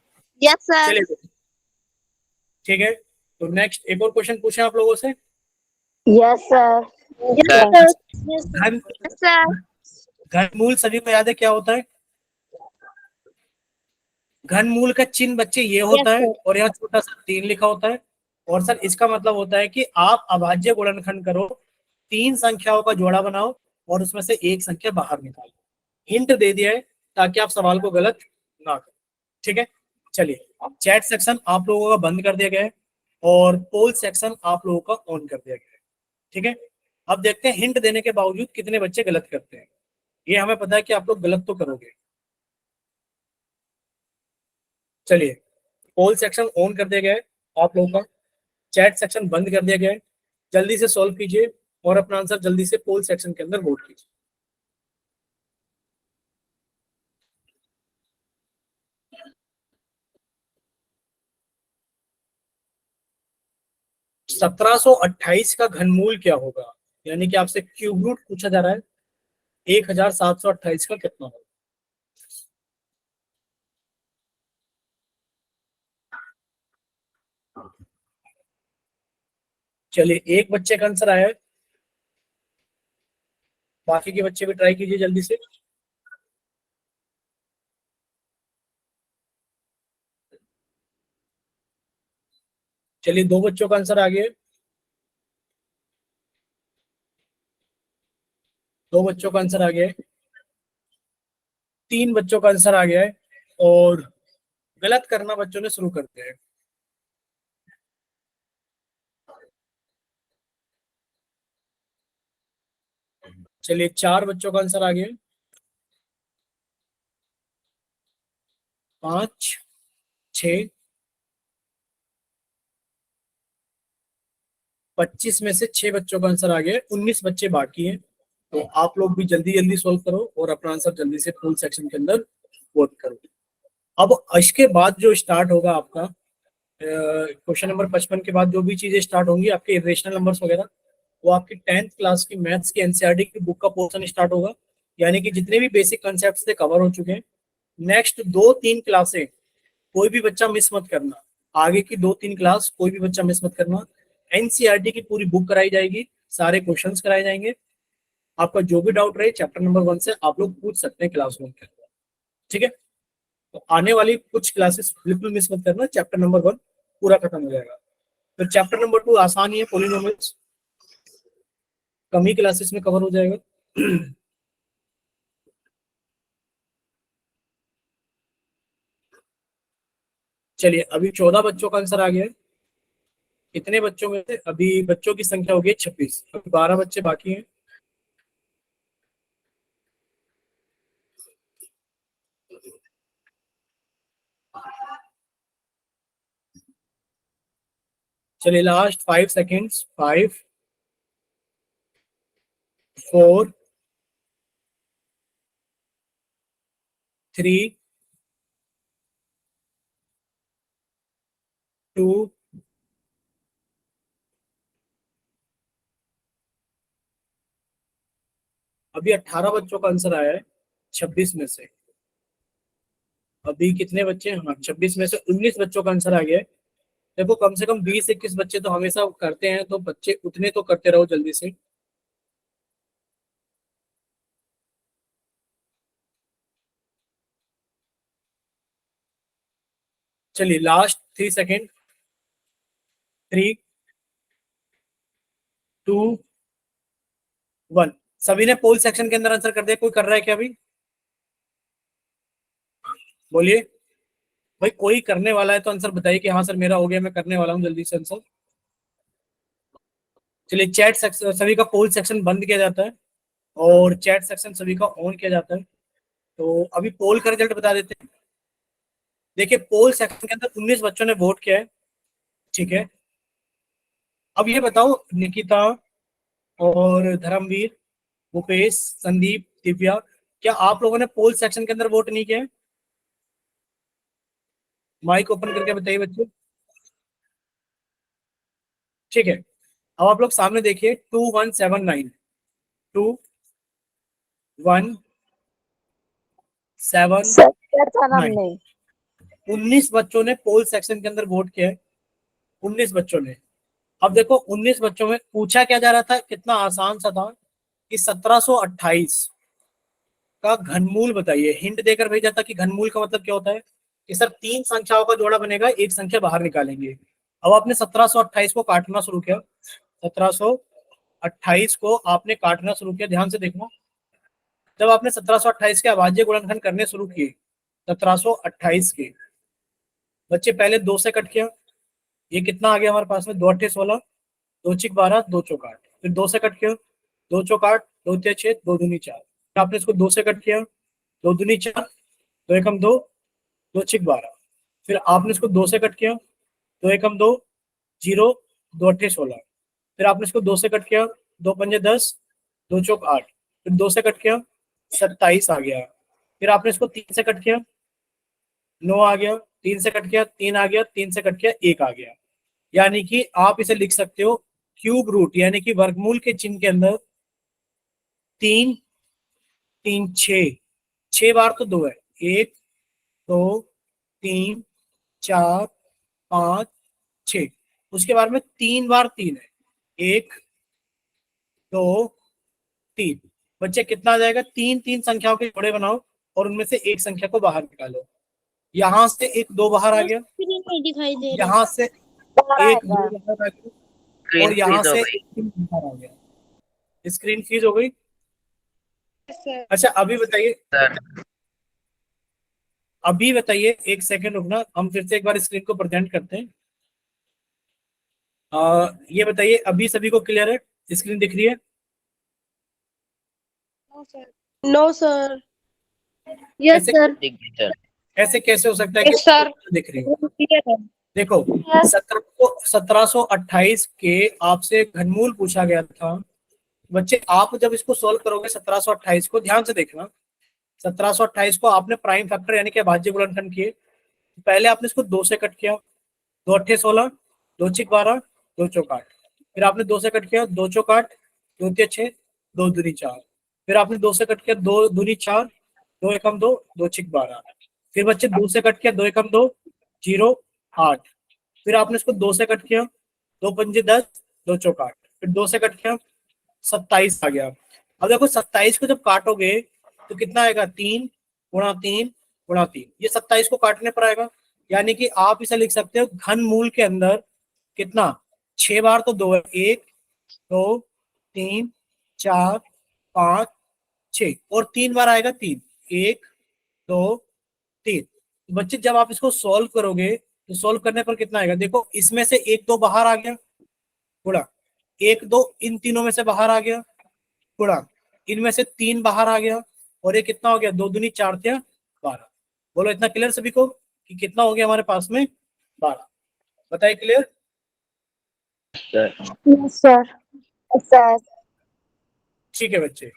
Yes, sir. चलिए ठीक है। तो नेक्स्ट एक और क्वेश्चन पूछे आप लोगों से। Yes, sir. Yes, Sir. sir. घन Yes, sir. घनमूल सभी को याद है क्या होता है? घनमूल का चिन्ह बच्चे ये होता Yes, है, sir. और यहाँ छोटा सा 3 लिखा होता है। और सर इसका मतलब होता है कि आप अभाज्य गुणनखंड करो, 3 संख्याओं का जोड़ा बनाओ और उसमें से एक संख्या बाहर निकालो। हिंट दे दिया है ताकि आप सवाल को गलत ना करें। ठीक है, चलिए, चैट सेक्शन आप लोगों का बंद कर दिया गया है और पोल सेक्शन आप लोगों का ऑन कर दिया गया है। ठीक है, अब देखते हैं हिंट देने के बावजूद कितने बच्चे गलत करते हैं। ये हमें पता है कि आप लोग गलत तो करोगे। चलिए, पोल सेक्शन ऑन कर दिया गया है आप लोगों का, चैट सेक्शन बंद कर दिया गया है। जल्दी से सॉल्व कीजिए और अपना आंसर जल्दी से पोल सेक्शन के अंदर वोट कीजिए। सत्रह सौ अट्ठाईस का घनमूल क्या होगा? यानी कि आपसे क्यूब रूट पूछा जा रहा है, 1728 का कितना होगा? चलिए, एक बच्चे का आंसर आया है, बाकी के बच्चे भी ट्राई कीजिए जल्दी से। चलिए, 2 बच्चों का आंसर आ गया है, 2 बच्चों का आंसर आ गया है, 3 बच्चों का आंसर आ गया है, और गलत करना बच्चों ने शुरू कर दिया है। चलिए, 4 बच्चों का आंसर आ गया है, 5 6 25 में से 6 बच्चों का आंसर आ गया है, 19 बच्चे बाकी हैं। तो आप लोग भी जल्दी जल्दी सोल्व करो और अपना आंसर जल्दी से फुल सेक्शन के अंदर वोट करो। अब इसके बाद जो स्टार्ट होगा आपका क्वेश्चन नंबर 55 के बाद जो भी चीजें स्टार्ट होंगी आपके इरेशनल नंबर्स वगैरह, वो आपकी 10th क्लास की मैथ्स की एनसीईआरटी की बुक का पोर्शन स्टार्ट होगा। यानी कि जितने भी बेसिक कंसेप्ट थे कवर हो चुके हैं। नेक्स्ट 2-3 क्लासें कोई भी बच्चा मिस मत करना, आगे की 2-3 क्लास कोई भी बच्चा मिस मत करना। एनसीईआरटी की पूरी बुक कराई जाएगी, सारे क्वेश्चंस कराए जाएंगे। आपका जो भी डाउट रहे चैप्टर नंबर 1 से आप लोग पूछ सकते हैं क्लासरूम के अंदर, ठीक है। तो आने वाली कुछ क्लासेस बिल्कुल मिस मत करना, चैप्टर नंबर 1 पूरा खत्म हो जाएगा। फिर चैप्टर नंबर 2 आसान ही है, पॉलिनोमियल्स, कम ही क्लासेस में कवर हो जाएगा। चलिए, अभी 14 बच्चों का आंसर आ गया है। कितने बच्चों में से अभी बच्चों की संख्या हो गई 26, अभी 12 बच्चे बाकी हैं। चलिए, लास्ट 5 सेकेंड्स, 5, 4, 3, 2, अभी 18 बच्चों का आंसर आया है 26 में से। अभी कितने बच्चे हैं? हाँ, 26 में से 19 बच्चों का आंसर आ गया है। देखो, कम से कम 20-21 बच्चे तो हमेशा करते हैं, तो बच्चे उतने तो करते रहो जल्दी से। चलिए, लास्ट 3 सेकेंड, 3, 2, 1। सभी ने पोल सेक्शन के अंदर आंसर कर दिया? कोई कर रहा है क्या अभी? बोलिए भाई, कोई करने वाला है तो आंसर बताइए कि हाँ सर मेरा हो गया, मैं करने वाला हूँ जल्दी से आंसर। चलिए, चैट सेक्शन सभी का पोल सेक्शन बंद किया जाता है और चैट सेक्शन सभी का ऑन किया जाता है। तो अभी पोल का रिजल्ट बता देते हैं। देखिए, पोल सेक्शन के अंदर 19 बच्चों ने वोट किया है, ठीक है। अब ये बताओ, निकिता और धर्मवीर, भूपेश, संदीप, दिव्या, क्या आप लोगों ने पोल सेक्शन के अंदर वोट नहीं किया है? माइक ओपन करके बताइए बच्चों। ठीक है, अब आप लोग सामने देखिए, 2179, 2179, सर क्या था नाम नहीं? 19 बच्चों ने पोल सेक्शन के अंदर वोट किया है, 19 बच्चों ने। अब देखो, 19 बच्चों में पूछा क्या जा रहा था, कितना आसान सा था कि 1728 का घनमूल बताइए। हिंट देकर भेजा था कि घनमूल का मतलब क्या होता है कि सर 3 संख्याओं का जोड़ा बनेगा, एक संख्या बाहर निकालेंगे। अब आपने 1728 को काटना शुरू किया, 1728 को आपने काटना शुरू किया, ध्यान से देखना। जब आपने 1728 के अभाज्य गुणनखंड करने शुरू किए, 1728 के बच्चे पहले 2 से कट किया, ये कितना आ गया हमारे पास में, 2 अट्ठे 16, 2 चिक 12, 2 चौक 8। फिर 2 से कट किया, 2 चौक 8, 2 तिया 6, 2 दूनी 4। आपने इसको 2 से कट किया, 2 दूनी 4, 2 एकम 2, 2 चिक 12। फिर आपने इसको 2 से कट किया, 2 एकम 2, 0, 2 अट्ठे 16। फिर आपने इसको 2 से कट किया, 2 पंजे 10, 2 चौक 8। फिर 2 से कट किया, 27 आ गया। फिर आपने इसको 3 से कट किया, 9 आ गया। 3 से कट किया, 3 आ गया। 3 से कट किया, 1 आ गया। यानी कि आप इसे लिख सकते हो क्यूब रूट, यानी कि वर्गमूल के चिन्ह के अंदर 3, 3, 6, 6 बार तो 2 है, 1, 2, 3, 4, 5, 6। उसके बाद में 3 बार 3 है, 1, 2, 3। बच्चे कितना आ जाएगा, 3 संख्याओं के जोड़े बनाओ और उनमें से एक संख्या को बाहर निकालो। यहाँ से एक 2 बाहर आ गया, स्क्रीन नहीं दिखाई दे रही। यहाँ से एक 2 बाहर आ गया और यहाँ फ्रीज हो से गई। 1 3 बाहर आ गया। स्क्रीन फ्रीज हो गई। सर अच्छा, अभी बताइए, सर अभी बताइए, एक सेकंड रुकना, हम फिर से एक बार स्क्रीन को प्रेजेंट करते हैं। ये बताइए, अभी सभी को क्लियर है, स्क्रीन दिख रही है? No sir. यस ऐसे सर। ठीक है सर। ऐसे कैसे हो सकता है कि यस सर। दिख रही हो? क्लियर है। देखो, 1728 के आपसे घनमूल पूछा गया था। बच्चे, आप जब इसको सोल्व करोगे 1728 को, ध्यान से देखना, 1728 को आपने प्राइम फैक्टर यानी कि अभाज्य गुणनखंड किए। पहले आपने इसको 2 से कट किया, 2 अट्ठे 16, 2 चिक 12, 2 चौक 8। फिर आपने 2 से कट किया, 2 चौक 8, 2 तिया 6, 2 दूनी 4। फिर आपने 2 से कट किया, 2 दूनी 4, 2 एकम 2, 2 चिक 12। फिर बच्चे 2 से कट किया, 2 एकम 2, 0, 8। फिर आपने इसको 2 से कट किया, 2 पंजे 10, 2 चौक 8। फिर 2 से कट किया, 27 आ गया। अब देखो 27 को जब काटोगे तो कितना आएगा, 3 गुणा 3 गुणा 3, ये 27 को काटने पर आएगा। यानी कि आप इसे लिख सकते हो घन मूल के अंदर कितना, 6 बार तो 2 है, 1 2 3 4 5 6 और 3 बार आएगा 3, 1 2 3। बच्चे जब आप इसको सॉल्व करोगे तो सॉल्व करने पर कितना आएगा, देखो इसमें से 1 2 बाहर आ गया, गुणा 1 2 इन तीनों में से बाहर आ गया, गुणा इनमें से 3 बाहर आ गया, और ये कितना हो गया, 2 दूनी 4 × 12। बोलो इतना क्लियर सभी को कि कितना हो गया हमारे पास में, 12। बताइए clear? Yes, sir. Yes, sir. ठीक है बच्चे,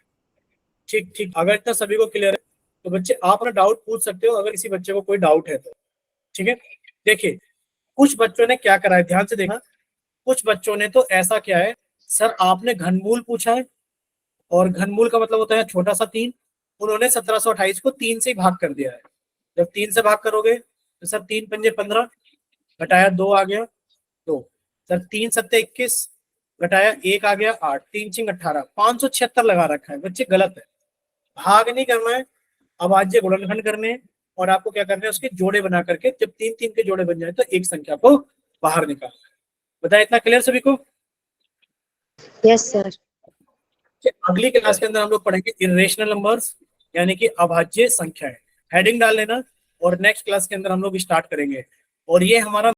ठीक ठीक। अगर इतना सभी को क्लियर है तो बच्चे आप अपना डाउट पूछ सकते हो, अगर किसी बच्चे को कोई डाउट है तो। ठीक है, देखिए कुछ बच्चों ने क्या करा है, ध्यान से देखना। कुछ बच्चों ने तो ऐसा किया है, सर आपने घनमूल पूछा है और घनमूल का मतलब होता है छोटा सा 3, उन्होंने 1728 को 3 से ही भाग कर दिया है। जब 3 से भाग करोगे तो सर 3 पंजे 15, घटाया 2 आ गया 2, सर 3 सत्ते 21, घटाया 1 आ गया 8, 3 छिंग 18, 576 लगा रखा है। बच्चे गलत है, भाग नहीं करना है, अभाज्य गुणनखंड करने हैं, और आपको क्या करना है, उसके जोड़े बना करके जब 3 3 के जोड़े बन जाए तो एक संख्या को बाहर निकालना है। बताया इतना क्लियर सभी को? Yes, sir. अगली क्लास के अंदर हम लोग पढ़ेंगे इरेशनल नंबर्स, यानी कि अभाज्य संख्याएं। हेडिंग डाल लेना, और नेक्स्ट क्लास के अंदर हम लोग स्टार्ट करेंगे। और ये हमारा